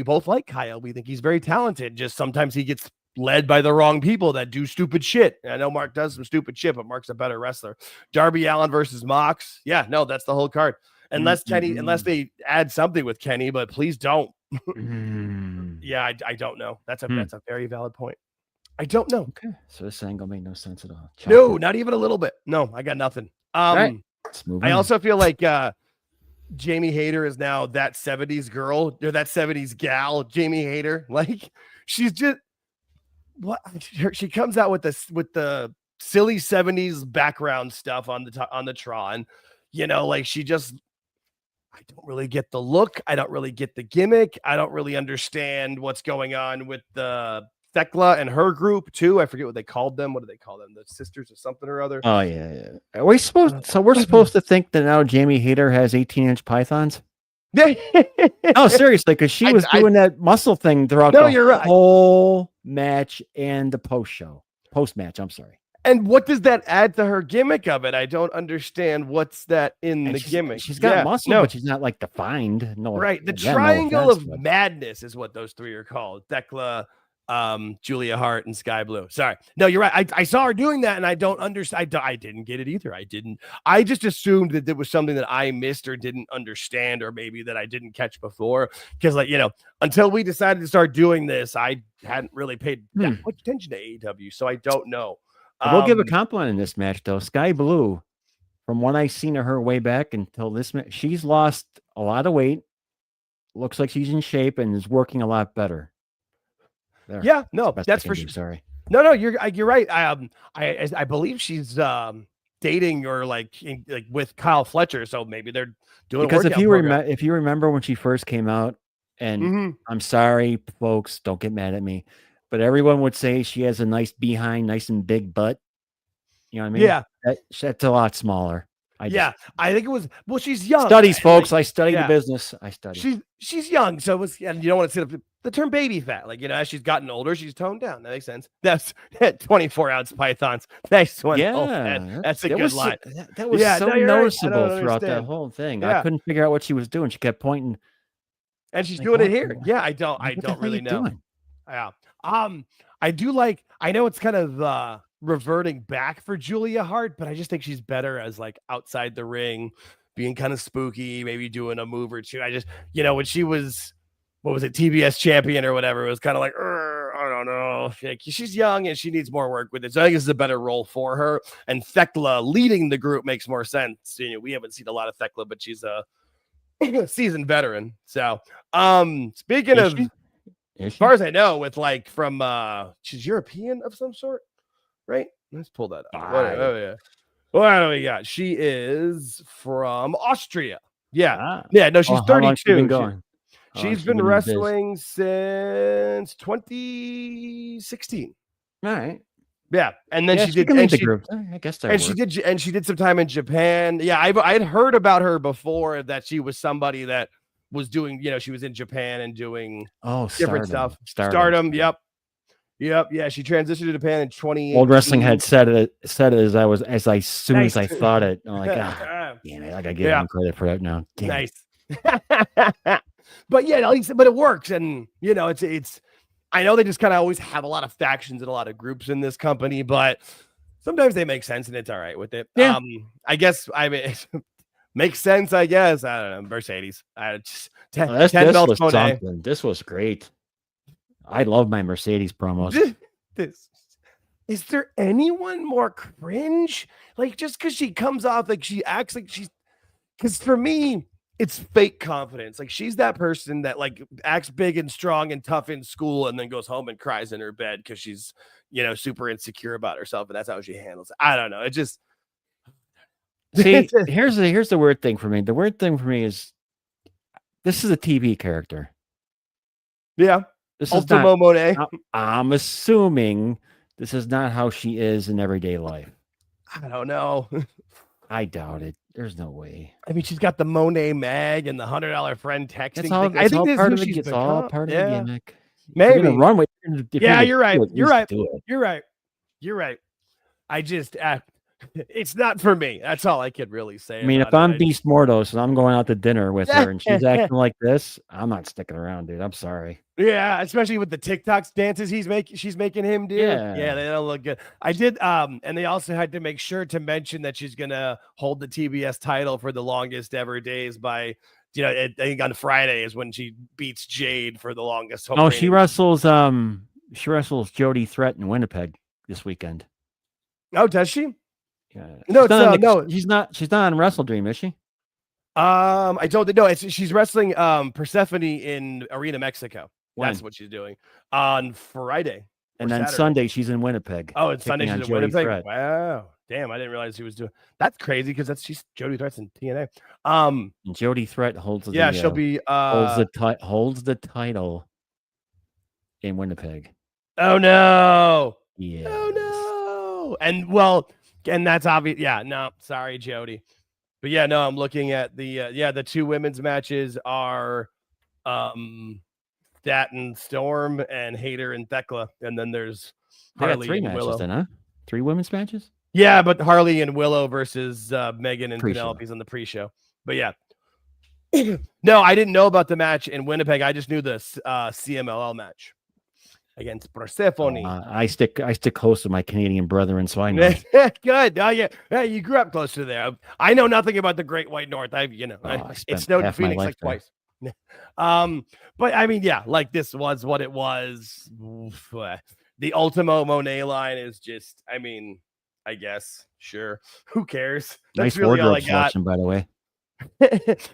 both like Kyle. We think he's very talented. Just sometimes he gets led by the wrong people that do stupid shit. I know Mark does some stupid shit, but Mark's a better wrestler. Darby Allin versus Mox. Yeah, no, that's the whole card. Unless they add something with Kenny, but please don't. Yeah, I don't know. That's a very valid point. I don't know. Okay, so this angle made no sense at all. No, not even a little bit. No, I got nothing. Right. I also feel like Jamie Hayter is now that 70s girl or that 70s gal. Jamie Hayter, like she's just she comes out with the silly 70s background stuff on the Tron. You know, like she just. I don't really get the look. I don't really get the gimmick. I don't really understand what's going on with the Thekla and her group too. I forget what they called them. What do they call them? The sisters or something or other. Oh yeah. Are we supposed? So we're supposed to think that now Jamie Hayter has 18-inch pythons? No, seriously, because she was doing that muscle thing throughout the whole match and the post match. I'm sorry. And what does that add to her gimmick of it? I don't understand what's that in the gimmick. She's got muscle, but she's not like defined. No, right. The triangle of madness is what those three are called. Thekla, Julia Hart, and Sky Blue. Sorry. No, you're right. I saw her doing that and I don't understand. I didn't get it either. I just assumed that there was something that I missed or didn't understand, or maybe that I didn't catch before. Because until we decided to start doing this, I hadn't really paid that much attention to AEW. So I don't know. We'll give a compliment in this match, though. Sky Blue, from what I've seen of her way back until this match, she's lost a lot of weight. Looks like she's in shape and is working a lot better. There. Yeah, no, that's for sure. Sorry. No, you're right. I believe she's dating or like with Kyle Fletcher, so maybe they're doing. Because if you remember when she first came out, and I'm sorry, folks, don't get mad at me. But everyone would say she has a nice behind, nice and big butt. You know what I mean? Yeah. That's a lot smaller. I think it was, she's young. Studies, folks. I study the business. I study. She's young. So it was, and you don't want to sit up the term baby fat. Like, as she's gotten older, she's toned down. That makes sense. That's 24-ounce pythons. Nice one. Yeah. That's a good line. That was so noticeable throughout that whole thing. Yeah. I couldn't figure out what she was doing. She kept pointing. And she's doing it here. Yeah. I don't really know. Yeah. I know it's kind of reverting back for Julia Hart, but I just think she's better as like outside the ring, being kind of spooky, maybe doing a move or two. I just, when she was, what was it, TBS champion or whatever, it was kind of like, I don't know. She's young and she needs more work with it. So I think this is a better role for her. And Thekla leading the group makes more sense. We haven't seen a lot of Thekla, but she's a seasoned veteran. So speaking of... As far as I know, with like from she's European of some sort, right? Let's pull that up. Oh yeah. What do we got? She is from Austria. Yeah. Yeah, no, she's 32. She's been wrestling since 2016. All right. Yeah, and then she did, can lead and the she, group. I guess that and works. she did some time in Japan. Yeah, I had heard about her before that she was somebody that was doing, she was in Japan and doing different stuff. Stardom. Yep. Yeah, she transitioned to Japan in 2018. Old Wrestling had said it as soon as I thought it. I'm like, damn it, I gotta give him credit for that now. Damn nice. But yeah, at least, but it works, and it's. I know they just kind of always have a lot of factions and a lot of groups in this company, but sometimes they make sense and it's all right with it. Yeah. I guess it makes sense. I guess I don't know. Mercedes. Just 10 this belts was Monet. something. This was great. I love my Mercedes promos. Is there anyone more cringe? Like, just because she comes off like she acts like she's, because for me, it's fake confidence. Like, she's that person that like acts big and strong and tough in school and then goes home and cries in her bed because she's, super insecure about herself, and that's how she handles it. I don't know. It just see. Here's the weird thing for me. The weird thing for me is this is a TV character. Yeah. This Ultimo Monet. I'm assuming this is not how she is in everyday life. I don't know. I doubt it. There's no way. I mean, she's got the Monet mag and the $100 friend texting thing. I think this is who she's become. It's all part of the gimmick. Maybe. You're gonna run with. You're right. You're right. I just, it's not for me. That's all I could really say. I mean, if I'm Beast Mordos and I'm going out to dinner with her and she's acting like this, I'm not sticking around, dude. I'm sorry. Yeah, especially with the TikTok dances she's making him do. Yeah, they don't look good. I did, and they also had to make sure to mention that she's gonna hold the TBS title for the longest ever days by, I think on Friday is when she beats Jade for the longest. Oh, she wrestles Jody Threat in Winnipeg this weekend. Oh, does she? Yeah. No, she's not on WrestleDream, is she? I don't know. She's wrestling Persephone in Arena Mexico. When? That's what she's doing on Friday. And then Saturday. Sunday she's in Winnipeg. Oh, it's Sunday she's in Winnipeg. Threat. Wow, damn! I didn't realize she was doing. That's crazy because she's Jody Threat's in TNA. And Jody Threat holds. She'll be holds the title in Winnipeg. Oh no! Yeah. Oh no! And that's obvious. Yeah, no, sorry, Jody. But yeah, no, I'm looking at the two women's matches are Staten Storm and Hayter and Thekla, and then there's Harley three and matches Willow. Then, huh? 3 women's matches? Yeah, but Harley and Willow versus Megan and Penelope's on the pre-show. But yeah. No, I didn't know about the match in Winnipeg. I just knew the CMLL match against Persephone. I stick close to my Canadian brethren, so I know. Good. Yeah, you grew up close to there. I know nothing about the Great White North. It snowed in Phoenix like twice. But I mean, yeah, like this was what it was. The Ultimo Monet line is just, I mean, I guess, sure. Who cares? That's nice really all I wardrobe got. selection, by the way.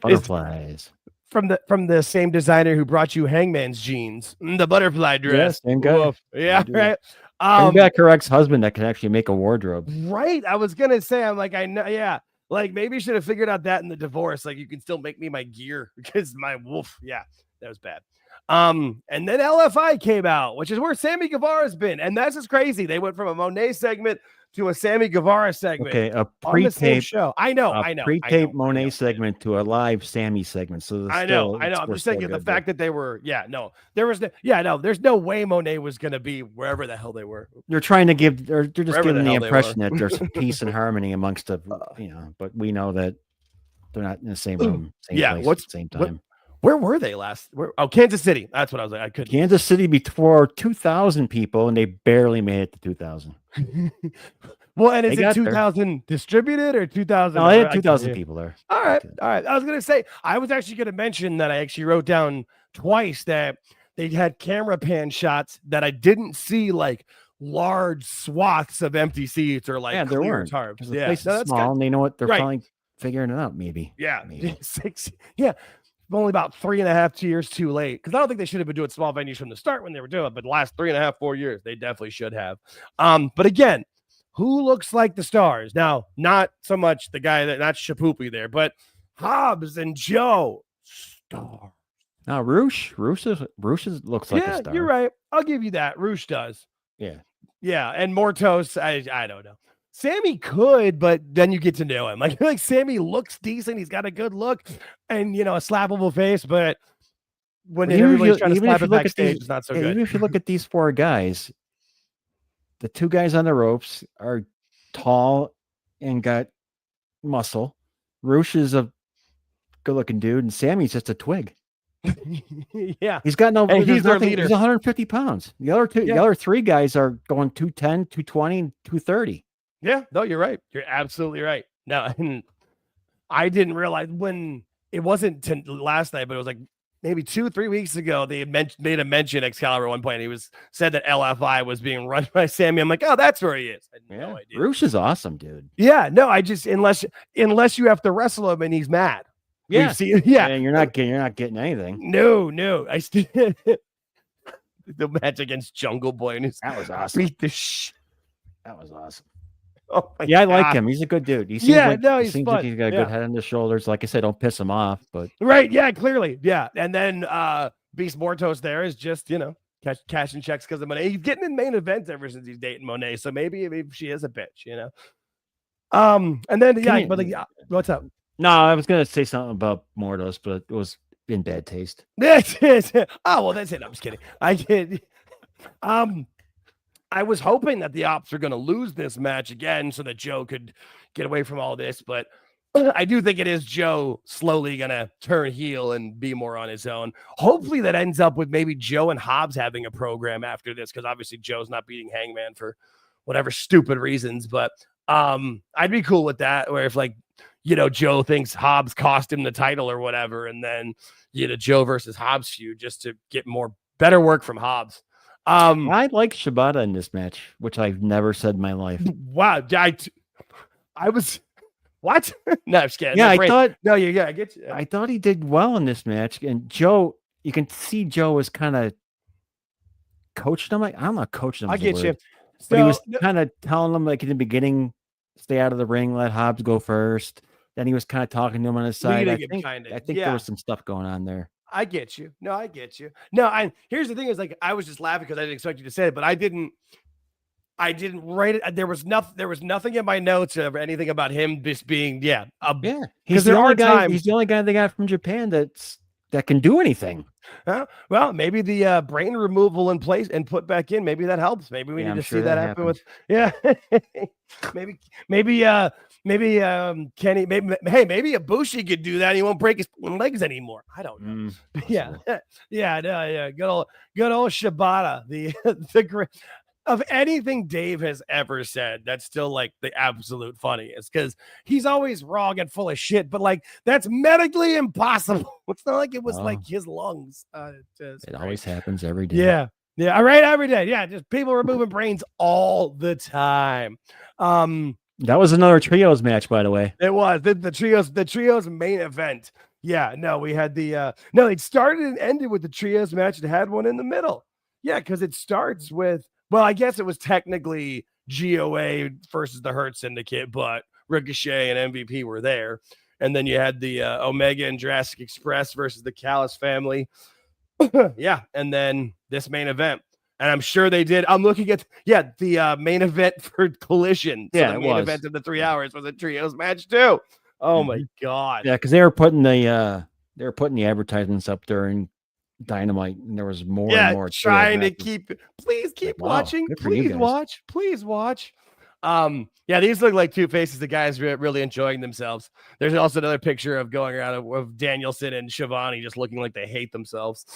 Butterflies. From the same designer who brought you Hangman's jeans, the butterfly dress. Yeah, same guy. Yeah, right. Bring back her ex-husband that can actually make a wardrobe. Right. I was gonna say, I'm like, I know, yeah. Like maybe you should have figured out that in the divorce. Like you can still make me my gear because my wolf. Yeah, that was bad. And then LFI came out, which is where Sammy Guevara's been, and that's just crazy. They went from a Monet segment to a Sammy Guevara segment. Okay, a pre-tape show. I know. Pre-tape Monet segment to a live Sammy segment. So I know. I'm just saying the fact that they were. Yeah, no, there was no. There's no way Monet was going to be wherever the hell they were. They're trying to give. They're just giving the impression that there's peace and harmony amongst the. But we know that they're not in the same room. Same place, same time. Where were they last? Kansas City. That's what I was like. I couldn't. Kansas City before 2,000 people, and they barely made it to 2,000. Well, and is it 2,000 distributed or 2,000? No, they had 2,000 people there. All right. I was gonna say I was actually gonna mention that I actually wrote down twice that they had camera pan shots that I didn't see like large swaths of empty seats or like there weren't tarps. The place is small, and they know what they're probably figuring it out. Maybe. Yeah. Yeah. Only about 3.5 years too late because I don't think they should have been doing small venues from the start when they were doing it, but the last 3.5, 4 years they definitely should have. But again, who looks like the stars now? Not so much the guy not Shapoopy there, but Hobbs and Joe star. Now Roosh looks like a star. You're right. I'll give you that. Roosh does. Yeah. Yeah, and Mortos, I don't know. Sammy could, but then you get to know him. I feel like Sammy looks decent. He's got a good look and, a slappable face, but when everybody's trying to slap it backstage, it's not so good. Even if you look at these 4 guys, the 2 guys on the ropes are tall and got muscle. Roosh is a good-looking dude, and Sammy's just a twig. Yeah. He's got no, and he's their leader. He's 150 pounds. The other 3 guys are going 210, 220, and 230. Yeah, no, you're right. You're absolutely right. No, I didn't realize when it wasn't last night, but it was like maybe 2-3 weeks ago. They had made a mention Excalibur at one point. He said that LFI was being run by Sammy. I'm like, oh, that's where he is. I had no idea. Roosh is awesome, dude. Yeah, no, I just unless you have to wrestle him and he's mad. Yeah, yeah, and you're not getting anything. No, I still the match against Jungle Boy and that was awesome. Beat the shit. That was awesome. Oh my yeah, God. I like him. He's a good dude. He seems he's fun. Like he's got a good head on his shoulders. Like I said, don't piss him off. But right, yeah, clearly, yeah. And then Beast Mortos there is just cashing checks because of Monet. He's getting in main events ever since he's dating Monet. So maybe she is a bitch, And then what's up? No, I was gonna say something about Mortos, but it was in bad taste. Oh well, that's it. I'm just kidding. I kid. I was hoping that the Ops were going to lose this match again so that Joe could get away from all this, but I do think it is Joe slowly going to turn heel and be more on his own. Hopefully that ends up with maybe Joe and Hobbs having a program after this, because obviously Joe's not beating Hangman for whatever stupid reasons, but I'd be cool with that, where if Joe thinks Hobbs cost him the title or whatever, and then Joe versus Hobbs feud just to get better work from Hobbs. I like Shibata in this match, which I've never said in my life. Wow, I was what? No, I'm just kidding. Yeah, I thought. No, I get you. I thought he did well in this match, and Joe. You can see Joe was kind of coaching him. I'm not coaching him. I get you. But he was kind of telling him, like in the beginning, stay out of the ring, let Hobbs go first. Then he was kind of talking to him on his side. I think there was some stuff going on there. I get you. No, I get you. No, here's the thing is I was just laughing because I didn't expect you to say it, but I didn't write it. There was nothing in my notes of anything about him just being, He's the only guy. He's the only guy they got from Japan that can do anything. Well, maybe the brain removal in place and put back in, maybe that helps. Maybe we need to see that happen with, maybe Kenny, maybe Ibushi could do that. He won't break his legs anymore. I don't know. Good old Shibata, the great. Of anything Dave has ever said, that's still like the absolute funniest, because he's always wrong and full of shit, but that's medically impossible. It's not like it was like his lungs. It always happens every day. Yeah. All right, every day. Yeah, just people removing brains all the time. That was another trios match, by the way. It was the trios main event. Yeah, no, we had it started and ended with the trios match. It had one in the middle. Yeah, because it starts with. Well, I guess it was technically GOA versus the Hurt Syndicate, but Ricochet and MVP were there. And then you had the Omega and Jurassic Express versus the Callis family. And then this main event. And I'm sure they did. I'm looking at, the main event for Collision. So the main event of the 3 hours was a trios match too. Oh, my God. Yeah, because they were putting the advertisements up during Dynamite, and there was more and more trying to keep watching. Please watch. These look like two faces of guys really enjoying themselves. There's also another picture of going around of Danielson and Shivani just looking like they hate themselves.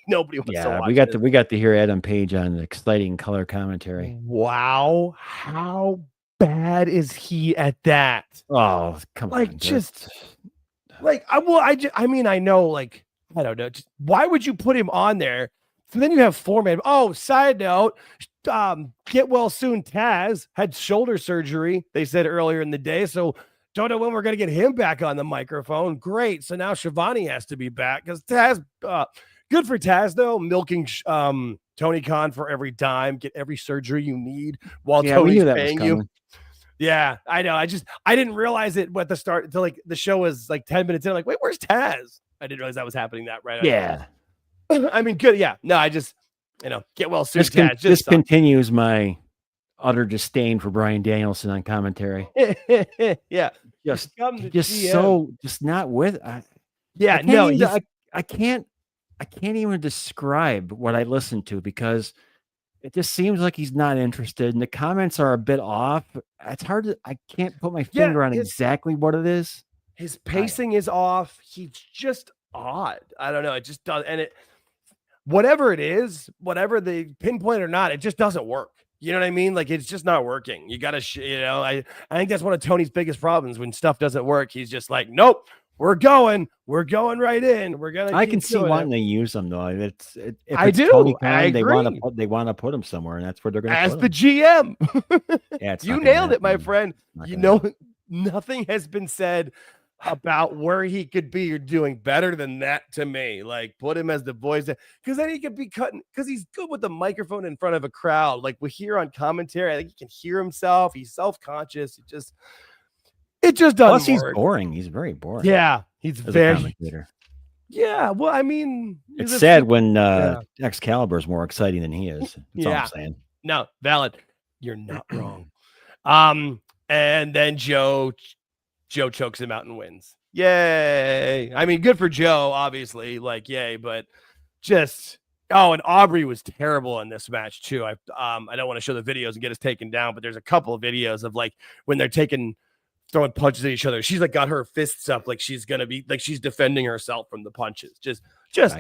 Nobody wants to watch. We got to hear Adam Page on the exciting color commentary. Wow, how bad is he at that? Oh, come on! I know, I don't know. Just, why would you put him on there? So then you have 4-man. Oh, side note, get well soon. Taz had shoulder surgery, they said earlier in the day. So don't know when we're going to get him back on the microphone. Great. So now Shivani has to be back because Taz, good for Taz, though, milking Tony Khan for every dime. Get every surgery you need while Tony's paying you. Yeah, I know. I didn't realize it at the start until the show was 10 minutes in. I'm like, wait, where's Taz? I didn't realize that was happening that right. Yeah. I mean, good. Yeah. No, get well soon. This continues my utter disdain for Bryan Danielson on commentary. Yeah, just not with. I can't even describe what I listen to because it just seems like he's not interested, and the comments are a bit off. It's hard to. I can't put my finger on exactly what it is. His pacing is off. He's just odd. I don't know. It just does, and whatever it is, whatever the pinpoint or not, it just doesn't work. You know what I mean? Like, it's just not working. You got to, I think that's one of Tony's biggest problems when stuff doesn't work. He's just like, nope, we're going right in. We're going to, I can see wanting to use them though. I do. Tony Khan, they want to put him somewhere, and that's where they're going to as the GM. Yeah, you nailed it, my friend. Nothing has been said about where he could be or doing better than that to me. Like, put him as the voice, because then he could be cutting, because he's good with the microphone in front of a crowd. Like we hear on commentary, I think he can hear himself. He's self-conscious. It just doesn't Plus, work. He's boring. He's very boring. Yeah, he's very. Yeah, well, I mean, it's sad when Excalibur is more exciting than he is. That's all I'm saying. No, valid. You're not wrong. And then Joe chokes him out and wins. Yay. I mean, good for Joe, obviously. Like, yay, but and Aubrey was terrible in this match too. I don't want to show the videos and get us taken down, but there's a couple of videos of like when they're throwing punches at each other. She's like got her fists up like she's gonna be like she's defending herself from the punches. Just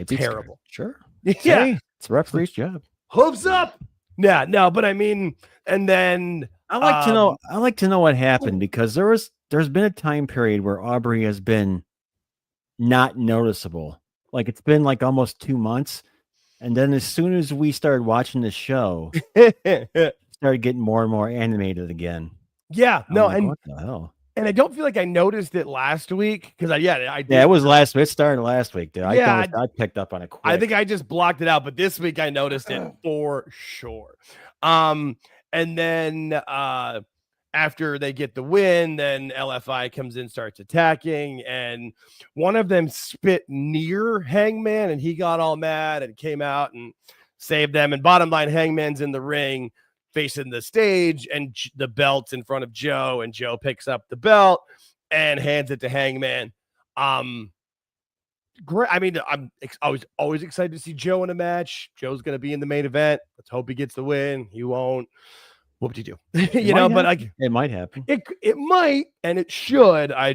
terrible. Sure. Yeah. Hey, it's a referee's job. Hooves up. Yeah, no, but I mean, and then I like to know what happened, because there's been a time period where Aubrey has been not noticeable. Like it's been like almost 2 months. And then as soon as we started watching the show, started getting more and more animated again. Yeah, and what the hell? And I don't feel like I noticed it last week because I did. It was last week. It started last week, dude. I picked up on it quick. I think I just blocked it out, but this week I noticed it for sure. And then after they get the win, then LFI comes in, starts attacking, and one of them spit near Hangman, and he got all mad and came out and saved them. And bottom line, Hangman's in the ring facing the stage, and the belt's in front of Joe, and Joe picks up the belt and hands it to Hangman. Great. I mean, I was always excited to see Joe in a match. Joe's going to be in the main event. Let's hope he gets the win. He won't. Whoop-de-doo. It might happen. It might, and it should. I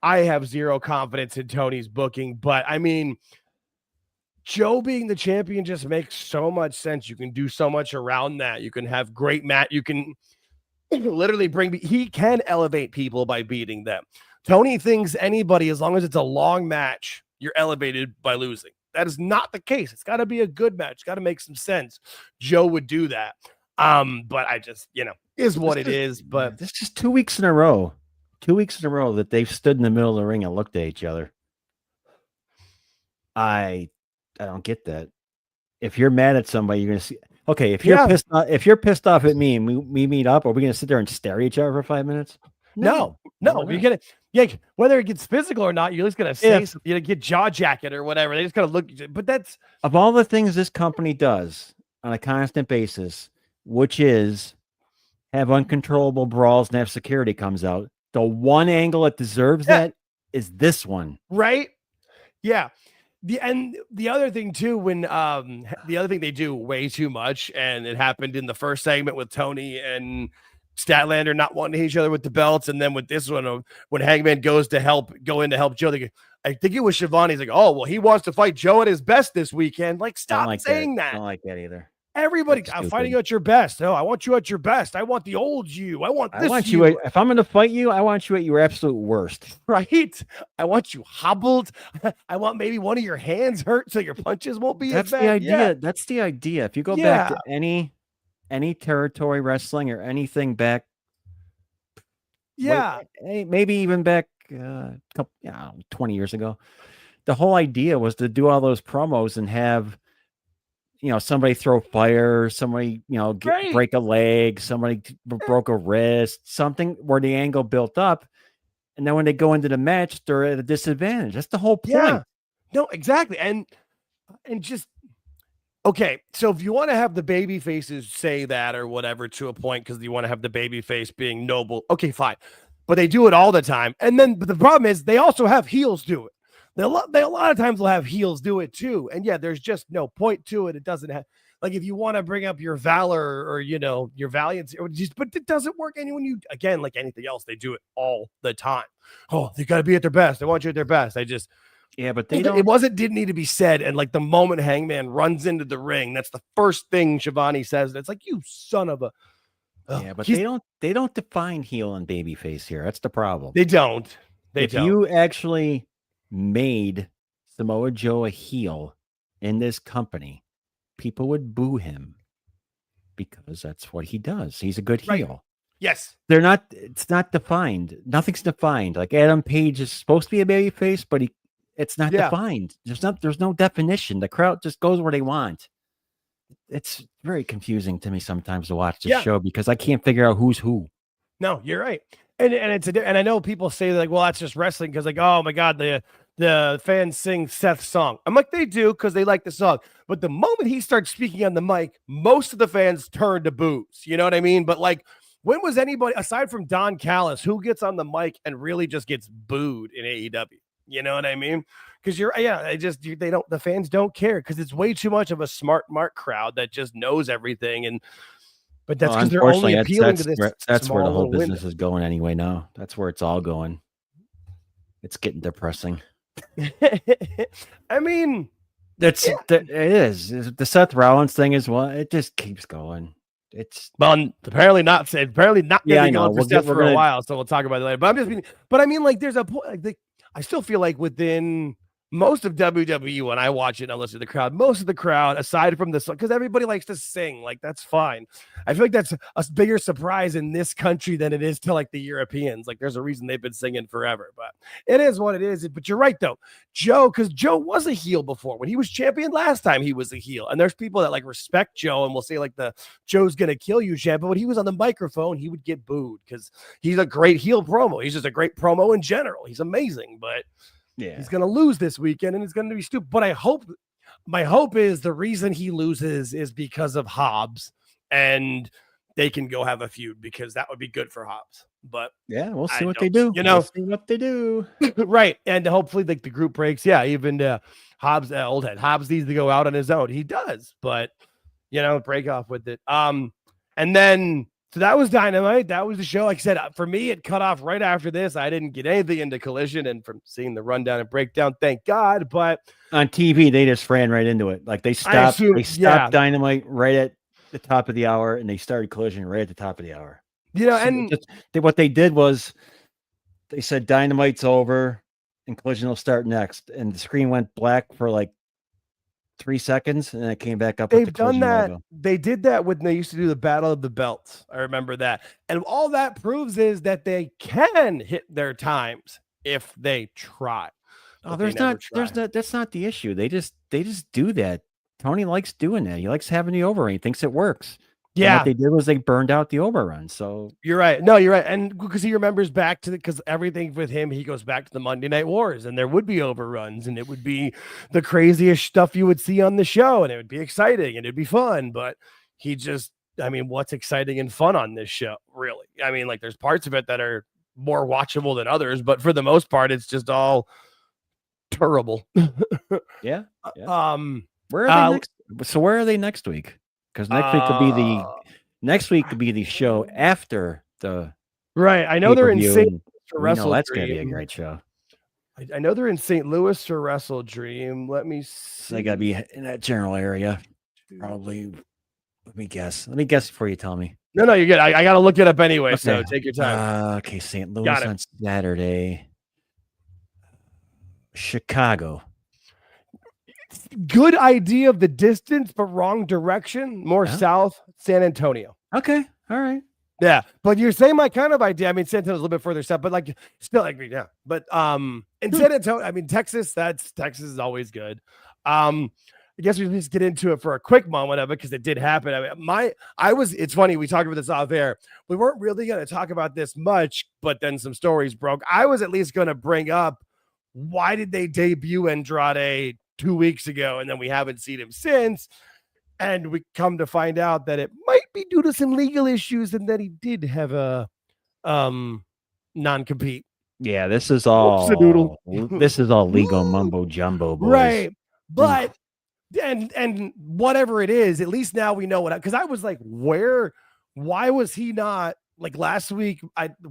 have zero confidence in Tony's booking, but I mean, Joe being the champion just makes so much sense. You can do so much around that. You can have great match. You can literally he can elevate people by beating them. Tony thinks anybody, as long as it's a long match, you're elevated by losing. That is not the case. It's got to be a good match. It's got to make some sense. Joe would do that. But I just, is what it is. But this is 2 weeks in a row. 2 weeks in a row that they've stood in the middle of the ring and looked at each other. I don't get that. If you're mad at somebody, you're gonna see. Okay, if you're pissed off at me and we meet up, are we gonna sit there and stare at each other for 5 minutes? No. You're gonna whether it gets physical or not, you're just gonna say something, get jaw jacket or whatever. They just gotta look. But that's of all the things this company does on a constant basis, which is have uncontrollable brawls and have security comes out. The one angle that deserves that is this one, right? Yeah. The other thing too, when the other thing they do way too much, and it happened in the first segment with Tony and Statlander not wanting to hit each other with the belts, and then with this one, when Hangman go in to help Joe, I think it was Shivani's like, oh well, he wants to fight Joe at his best this weekend. Like, stop saying that. I don't like that either. Everybody, I'm fighting you at your best. No, I want you at your best. I want the old you. I want you. If I'm going to fight you, I want you at your absolute worst. Right? I want you hobbled. I want maybe one of your hands hurt so your punches won't be as bad. That's the idea. Yeah. That's the idea. If you go back to any territory wrestling or anything back, maybe even back 20 years ago, the whole idea was to do all those promos and have somebody throw fire, somebody, break a leg, somebody broke a wrist, something where the angle built up. And then when they go into the match, they're at a disadvantage. That's the whole point. Yeah. No, exactly. And just Okay, so if you want to have the baby faces say that or whatever to a point because you want to have the baby face being noble, okay, fine. But they do it all the time. And then but the problem is they also have heels do it. They a lot of times will have heels do it too. And yeah, there's just no point to it. It doesn't have like if you want to bring up your valor or your valiance, but it doesn't work. And when you again, like anything else, they do it all the time. Oh, they gotta be at their best. They want you at their best. Yeah, but they didn't need to be said. And like the moment Hangman runs into the ring, that's the first thing Shivani says. And it's like, you son of a. Yeah, but they don't define heel and babyface here. That's the problem. They don't. If you actually made Samoa Joe a heel in this company, people would boo him because that's what he does. He's a good heel. Yes. It's not defined. Nothing's defined. Like Adam Page is supposed to be a babyface, but it's not defined. There's no definition. The crowd just goes where they want. It's very confusing to me sometimes to watch this show because I can't figure out who's who. No, you're right. And I know people say like, well, that's just wrestling because like, oh my God, the fans sing Seth's song. I'm like, they do because they like the song. But the moment he starts speaking on the mic, most of the fans turn to boos. You know what I mean? But like, when was anybody aside from Don Callis who gets on the mic and really just gets booed in AEW? You know what I mean? Because the fans don't care because it's way too much of a smart mark crowd that just knows everything. But that's because they're only appealing to this. That's where the whole business is going anyway now. That's where it's all going. It's getting depressing. I mean, it is. The Seth Rollins thing is it just keeps going. It's apparently not going to be going for Seth for a while, so we'll talk about it later. But I mean, like, there's a point. Like, I still feel like within most of WWE, when I watch it and I listen to the crowd, most of the crowd, aside from this, because everybody likes to sing, like that's fine. I feel like that's a bigger surprise in this country than it is to like the Europeans. Like there's a reason they've been singing forever, but it is what it is. But you're right though, because Joe was a heel before. When he was champion last time, he was a heel. And there's people that like respect Joe and will say like the Joe's gonna kill you chant. But when he was on the microphone, he would get booed because he's a great heel promo. He's just a great promo in general. He's amazing, but he's going to lose this weekend and it's going to be stupid. But my hope is the reason he loses is because of Hobbs and they can go have a feud because that would be good for Hobbs. But yeah, we'll see what they do. We'll see what they do. Right. And hopefully like the group breaks. Yeah. Even Hobbs, old head Hobbs needs to go out on his own. He does, but break off with it. And then, so that was Dynamite. That was the show. Like I said, for me, it cut off right after this. I didn't get anything into Collision, and from seeing the rundown and breakdown, thank God. But on TV, they just ran right into it. Like they stopped Dynamite right at the top of the hour, and they started Collision right at the top of the hour. What they did was they said Dynamite's over and Collision will start next, and the screen went black for like 3 seconds, and it came back up. They've done that. Logo. They did that when they used to do the Battle of the Belts. I remember that. And all that proves is that they can hit their times if they try. Oh, that's not the issue. They just do that. Tony likes doing that. He likes having the overrun. He thinks it works. Yeah. And what they did was they burned out the overrun. So you're right. No, you're right. And because he remembers back to because everything with him, he goes back to the Monday Night Wars, and there would be overruns, and it would be the craziest stuff you would see on the show, and it would be exciting and it'd be fun. But what's exciting and fun on this show, really? I mean, like there's parts of it that are more watchable than others, but for the most part, it's just all terrible. Yeah. Where are they next? So where are they next week? Because next week could be the show after the right. I know they're in St. Louis for WrestleDream. That's gonna be a great show. I know they're in St. Louis for WrestleDream. Let me see. They gotta be in that general area. Probably. Let me guess before you tell me. No, you're good. I gotta look it up anyway. Okay. So take your time. Okay, St. Louis on Saturday. Chicago. Good idea of the distance, but wrong direction. More south, San Antonio. Okay. All right. Yeah. But you're saying my kind of idea. I mean, San Antonio's a little bit further south, but like still I agree. Yeah. But in San Antonio, Texas is always good. I guess we just get into it for a quick moment of it because it did happen. It's funny, we talked about this off air. We weren't really going to talk about this much, but then some stories broke. I was at least going to bring up why did they debut Andrade 2 weeks ago, and then we haven't seen him since. And we come to find out that it might be due to some legal issues and that he did have a non-compete. Yeah, this is all legal mumbo jumbo, boys. Right. But and whatever it is, at least now we know what, because I was like, why was he not like last week?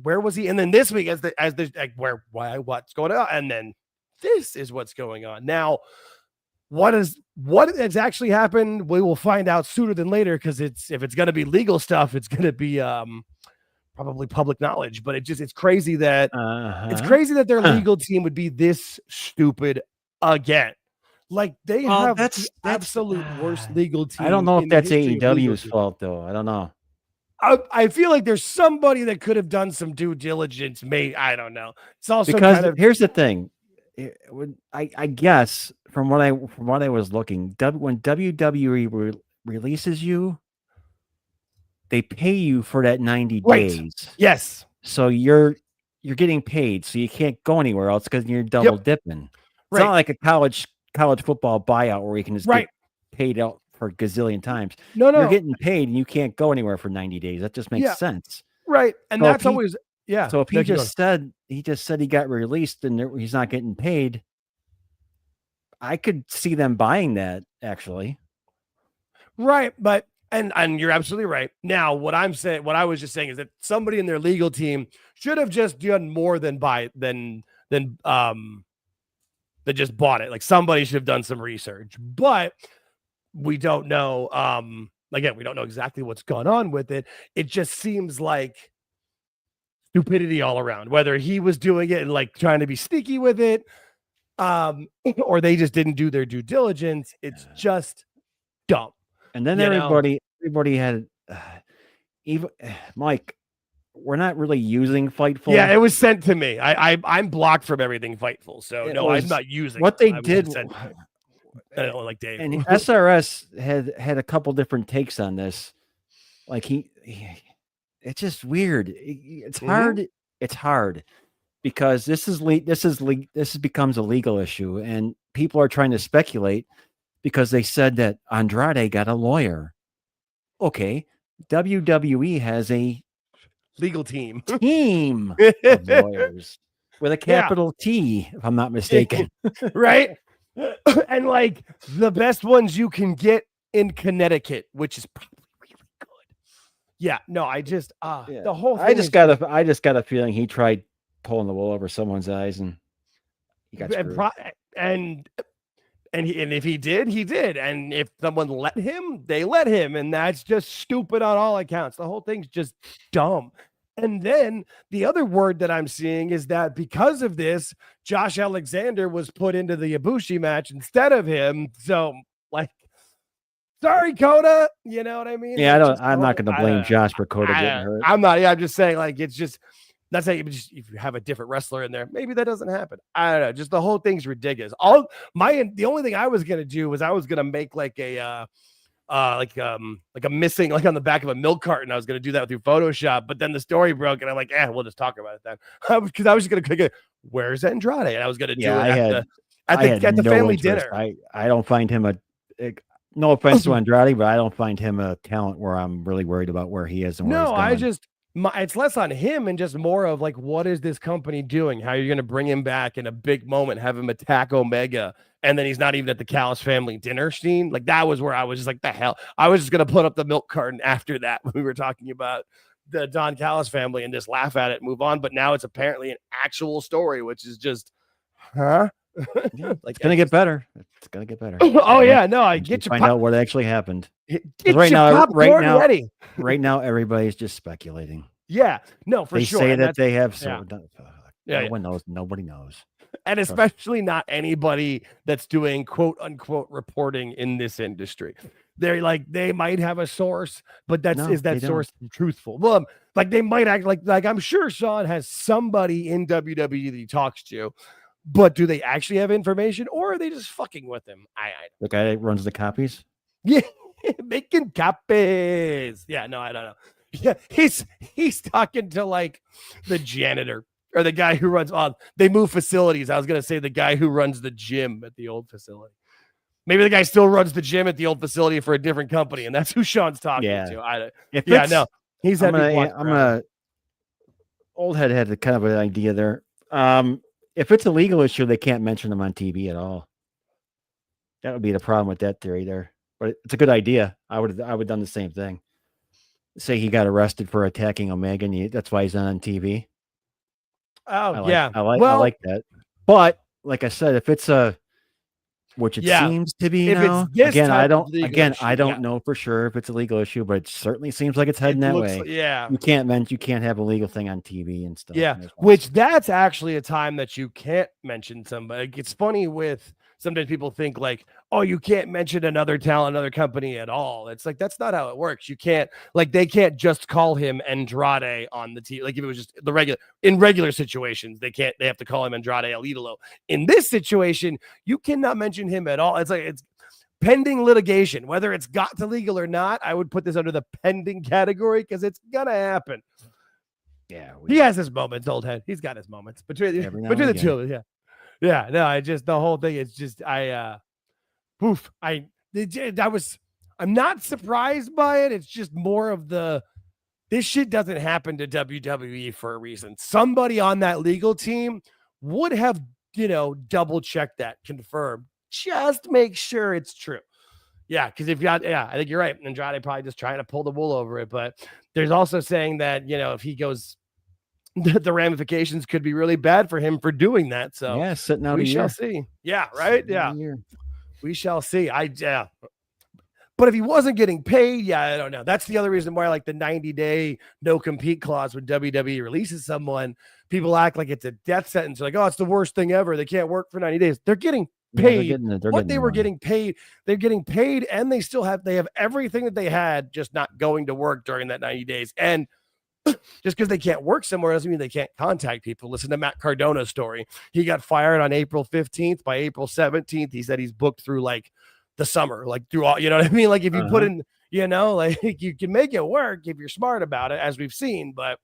Where was he? And then this week as the like, what's going on? And then this is what's going on. Now, what has actually happened, we will find out sooner than later, because if it's going to be legal stuff, it's going to be probably public knowledge. But it's crazy that their legal team would be this stupid again. Like they have the absolute worst legal team. I don't know if that's AEW's fault though. I don't know. I feel like there's somebody that could have done some due diligence. I don't know. It's also because here's the thing. I guess from what I was looking, when WWE releases you, they pay you for that 90 days. Yes. So you're getting paid, so you can't go anywhere else because you're double dipping. It's not like a college football buyout where you can just get paid out for a gazillion times. No, you're getting paid and you can't go anywhere for 90 days. That just makes sense. Right. And so that's always So if he just said he got released and he's not getting paid, I could see them buying that actually. Right. But and you're absolutely right. Now, what I was just saying is that somebody in their legal team should have just done more than that just bought it. Like somebody should have done some research, but we don't know. Again, we don't know exactly what's gone on with it. It just seems like stupidity all around, whether he was doing it and like trying to be sneaky with it, or they just didn't do their due diligence. It's just dumb. And then everybody had even Mike. We're not really using Fightful. Yeah, it was sent to me. I'm blocked from everything Fightful, so I'm not using what they did. I don't like Dave. And SRS had a couple different takes on this. Like it's just weird. It's hard. It's hard because this becomes a legal issue, and people are trying to speculate because they said that Andrade got a lawyer. Okay, WWE has a legal team of lawyers with a capital T, if I'm not mistaken. Right. And like the best ones you can get in Connecticut, which is probably really good. Yeah, no, the whole thing I just got a feeling he tried pulling the wool over someone's eyes and he got screwed. And if he did, he did. And if someone let him, they let him. And that's just stupid on all accounts. The whole thing's just dumb. And then the other word that I'm seeing is that because of this, Josh Alexander was put into the Ibushi match instead of him. So, like, sorry, Coda. You know what I mean? Yeah, I'm not going to blame Josh for Coda getting hurt. I'm not. Yeah, I'm just saying, like, it's just that's how if you have a different wrestler in there, maybe that doesn't happen. I don't know. Just the whole thing's ridiculous. The only thing I was going to do was I was going to make like a missing, like on the back of a milk carton. I was going to do that through Photoshop, but then the story broke and I'm like, we'll just talk about it then. Because I was just going to click where's Andrade? And I was going to do it at the family dinner. I don't find him no offense to Andrade, but I don't find him a talent where I'm really worried about where he is. And where he's going. It's less on him and just more of like, what is this company doing? How are you going to bring him back in a big moment, have him attack Omega, and then he's not even at the Callis family dinner scene? Like that was where I was just like, the hell. I was just going to put up the milk carton after that when we were talking about the Don Callis family and just laugh at it and move on. But now it's apparently an actual story, which is just, Yeah, like it's going to get better. It's going to get better. Oh yeah, no, I get you. Find out what actually happened. Right now, everybody's just speculating. Yeah, no, for sure. They say that they have. No one knows. Nobody knows. And especially not anybody that's doing quote unquote reporting in this industry. They're like, they might have a source, but is that source truthful? Well, like they might act like I'm sure Sean has somebody in WWE that he talks to, but do they actually have information or are they just fucking with him? The guy that runs the copies? Yeah, making copies. Yeah, no, I don't know. Yeah, he's talking to like the janitor or the guy who runs they move facilities. I was gonna say the guy who runs the gym at the old facility. Maybe the guy still runs the gym at the old facility for a different company, and that's who Sean's talking to. He's I'm gonna old head had kind of an idea there. If it's a legal issue, they can't mention them on TV at all. That would be the problem with that theory there. But it's a good idea. I would have done the same thing. Say he got arrested for attacking Omega, and that's why he's not on TV. Oh, I like that. But like I said, if it's which it seems to be now. I don't know for sure if it's a legal issue, but it certainly seems like it's heading that way. You can't have a legal thing on TV and stuff. Yeah, which that's actually a time that you can't mention somebody. It's funny with sometimes people think like, oh, you can't mention another talent, another company at all. It's like, that's not how it works. You can't, like, they can't just call him Andrade on the TV. Like if it was just in regular situations, they have to call him Andrade El Idolo. In this situation, you cannot mention him at all. It's like, it's pending litigation, whether it's got to legal or not. I would put this under the pending category because it's gonna happen. Yeah. He has his moments, old head. He's got his moments between the two of us. Yeah. Yeah, no, the whole thing is just, I'm not surprised by it. It's just more of this shit doesn't happen to WWE for a reason. Somebody on that legal team would have, double checked that, confirmed, just make sure it's true. Yeah, because I think you're right. Andrade probably just trying to pull the wool over it, but there's also saying that, if he goes, the ramifications could be really bad for him for doing that. So sitting out we shall see. Yeah, right. Yeah, we shall see. But if he wasn't getting paid, I don't know. That's the other reason why I like the 90-day no compete clause when WWE releases someone. People act like it's a death sentence. Like, oh, it's the worst thing ever. They can't work for 90 days. They're getting paid. Getting paid. They're getting paid, and they have everything that they had, just not going to work during that 90 days. And just because they can't work somewhere doesn't mean they can't contact people. Listen to Matt Cardona's story. He got fired on April 15th. By April 17th, he said he's booked through like the summer, like through all, you know what I mean? Like if you put in, like you can make it work if you're smart about it, as we've seen. But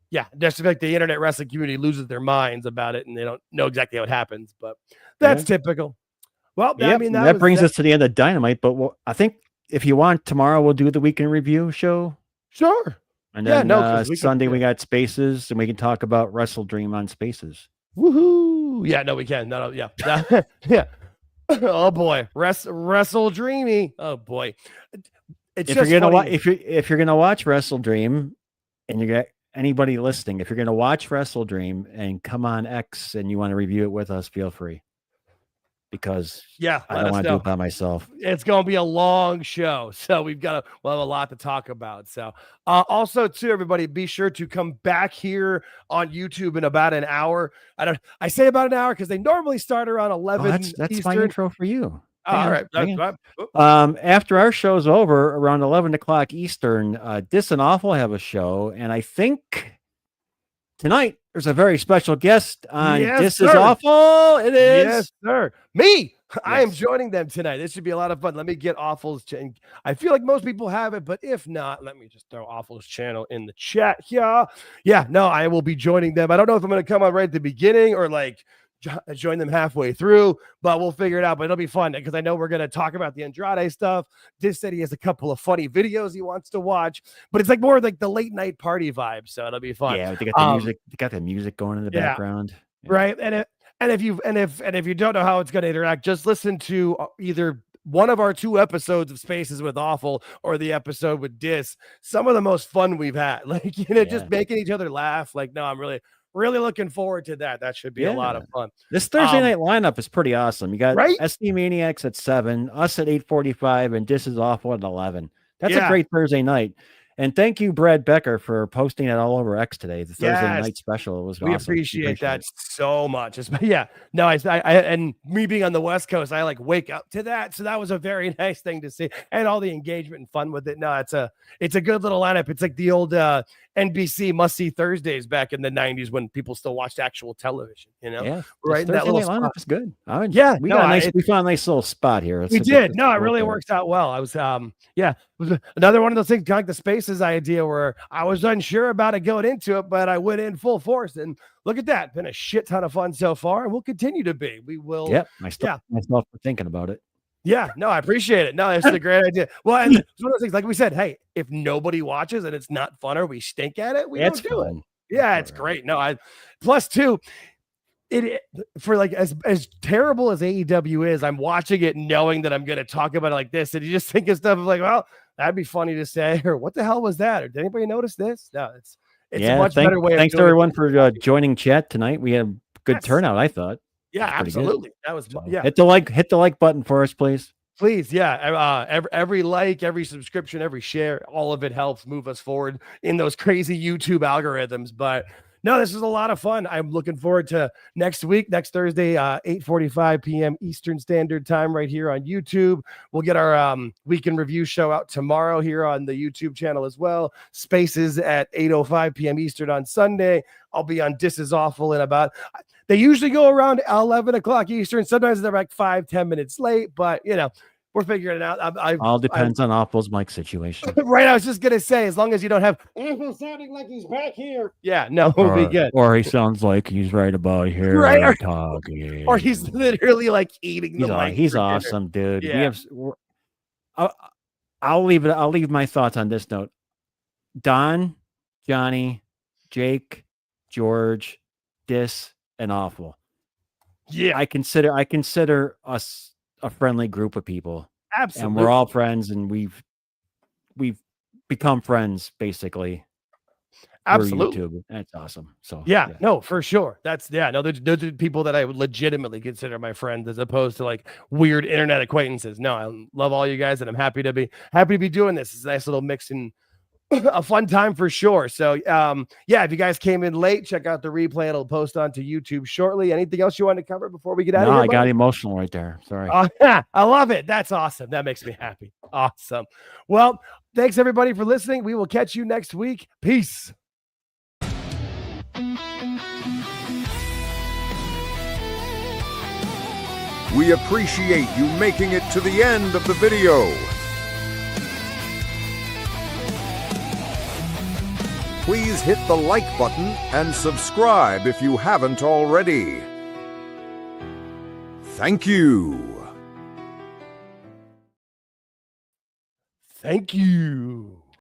yeah, just like the internet wrestling community loses their minds about it and they don't know exactly how it happens. But that's typical. Well, I mean, that brings us to the end of Dynamite. But I think if you want, tomorrow we'll do the weekend review show. Sure. And then Sunday we got Spaces, and we can talk about WrestleDream on Spaces. Woohoo! Yeah, no, we can. No, yeah, yeah. Oh boy, WrestleDreamy. Oh boy, if you're gonna watch WrestleDream, and you got anybody listening, if you're gonna watch WrestleDream and come on X and you want to review it with us, feel free. Because I don't want to do it by myself. It's going to be a long show, so we'll have a lot to talk about. So also too, everybody, be sure to come back here on YouTube in about an hour. I say about an hour because they normally start around 11. That's Eastern. My intro for you. All right. After our show's over, around 11 o'clock Eastern, Dis and Awful have a show, and I think tonight there's a very special guest on This Is Awful. It is. Yes, sir. Me. Yes. I am joining them tonight. This should be a lot of fun. Let me get Awful's channel. I feel like most people have it, but if not, let me just throw Awful's channel in the chat here. Yeah, no, I will be joining them. I don't know if I'm going to come on right at the beginning or like join them halfway through, but we'll figure it out. But it'll be fun because I know we're going to talk about the Andrade stuff. Dis said he has a couple of funny videos he wants to watch, but it's like more like the late night party vibe. So it'll be fun. Yeah, they got the music. They got the music going in the background. Yeah. Right. And if you don't know how it's going to interact, just listen to either one of our 2 episodes of Spaces with Awful or the episode with Dis. Some of the most fun we've had, like, just making each other laugh. Like, no, I'm really looking forward to that. That should be a lot of fun. This Thursday night lineup is pretty awesome. You got SD Maniacs at 7, us at 8:45, and Dis Is Awful at 11. That's a great Thursday night. And thank you, Brad Becker, for posting it all over X today. The Thursday night special. It was awesome. We appreciate that so much. And me being on the West Coast, I like wake up to that. So that was a very nice thing to see, and all the engagement and fun with it. No, it's a good little lineup. It's like the old NBC must see Thursdays back in the 90s when people still watched actual television. Right. That little lineup is good. We found a nice little spot here. We did. No, it really works out well. I was it was another one of those things, kind of like the Spaces idea, where I was unsure about it going into it, but I went in full force, and look at that. Been a shit ton of fun so far, and we'll continue to be. We will. Myself for thinking about it. Yeah, no, I appreciate it. No, it's a great idea. Well, and it's one of those things, like we said, hey, if nobody watches and it's not fun or we stink at it, we It's don't do it. fun. Yeah, it's great. No, plus too, it for like as terrible as AEW is, I'm watching it knowing that I'm gonna talk about it like this, and you just think of stuff of like, well, that'd be funny to say, or what the hell was that? Or did anybody notice this? No, it's a much better way. Thanks to everyone for joining chat tonight. We had a good turnout, I thought. Yeah, absolutely. Good. That was yeah. Hit the like button for us, please. Please, yeah. Every like, every subscription, every share, all of it helps move us forward in those crazy YouTube algorithms. But no, this is a lot of fun. I'm looking forward to next week, next Thursday, 8:45 p.m. Eastern Standard Time, right here on YouTube. We'll get our weekend review show out tomorrow here on the YouTube channel as well. Spaces at 8:05 p.m. Eastern on Sunday. I'll be on This Is Awful in about. They usually go around 11 o'clock Eastern. Sometimes they're like 5-10 minutes late, but we're figuring it out. All depends on Awful's mic situation. Right. I was just going to say, as long as you don't have sounding like he's back here. Yeah, no, we'll be good. Or he sounds like he's right about here. Right. Talking. Or he's literally like eating the mic. He's awesome, dude. Yeah. I'll leave my thoughts on this note. Don, Johnny, Jake, George, Dis, and Awful. Yeah. I consider us a friendly group of people. Absolutely. And we're all friends, and we've become friends basically. Absolutely. YouTube. That's awesome. So yeah, no, for sure. Those are people that I would legitimately consider my friends, as opposed to like weird internet acquaintances. No, I love all you guys, and I'm happy to be doing this. It's a nice little mix and a fun time for sure. So yeah, if you guys came in late, check out the replay. It'll post onto YouTube shortly. Anything else you want to cover before we get out of here? I got emotional right there. Sorry. I love it. That's awesome. That makes me happy. Awesome. Well, thanks everybody for listening. We will catch you next week. Peace. We appreciate you making it to the end of the video. Please hit the like button and subscribe if you haven't already. Thank you. Thank you.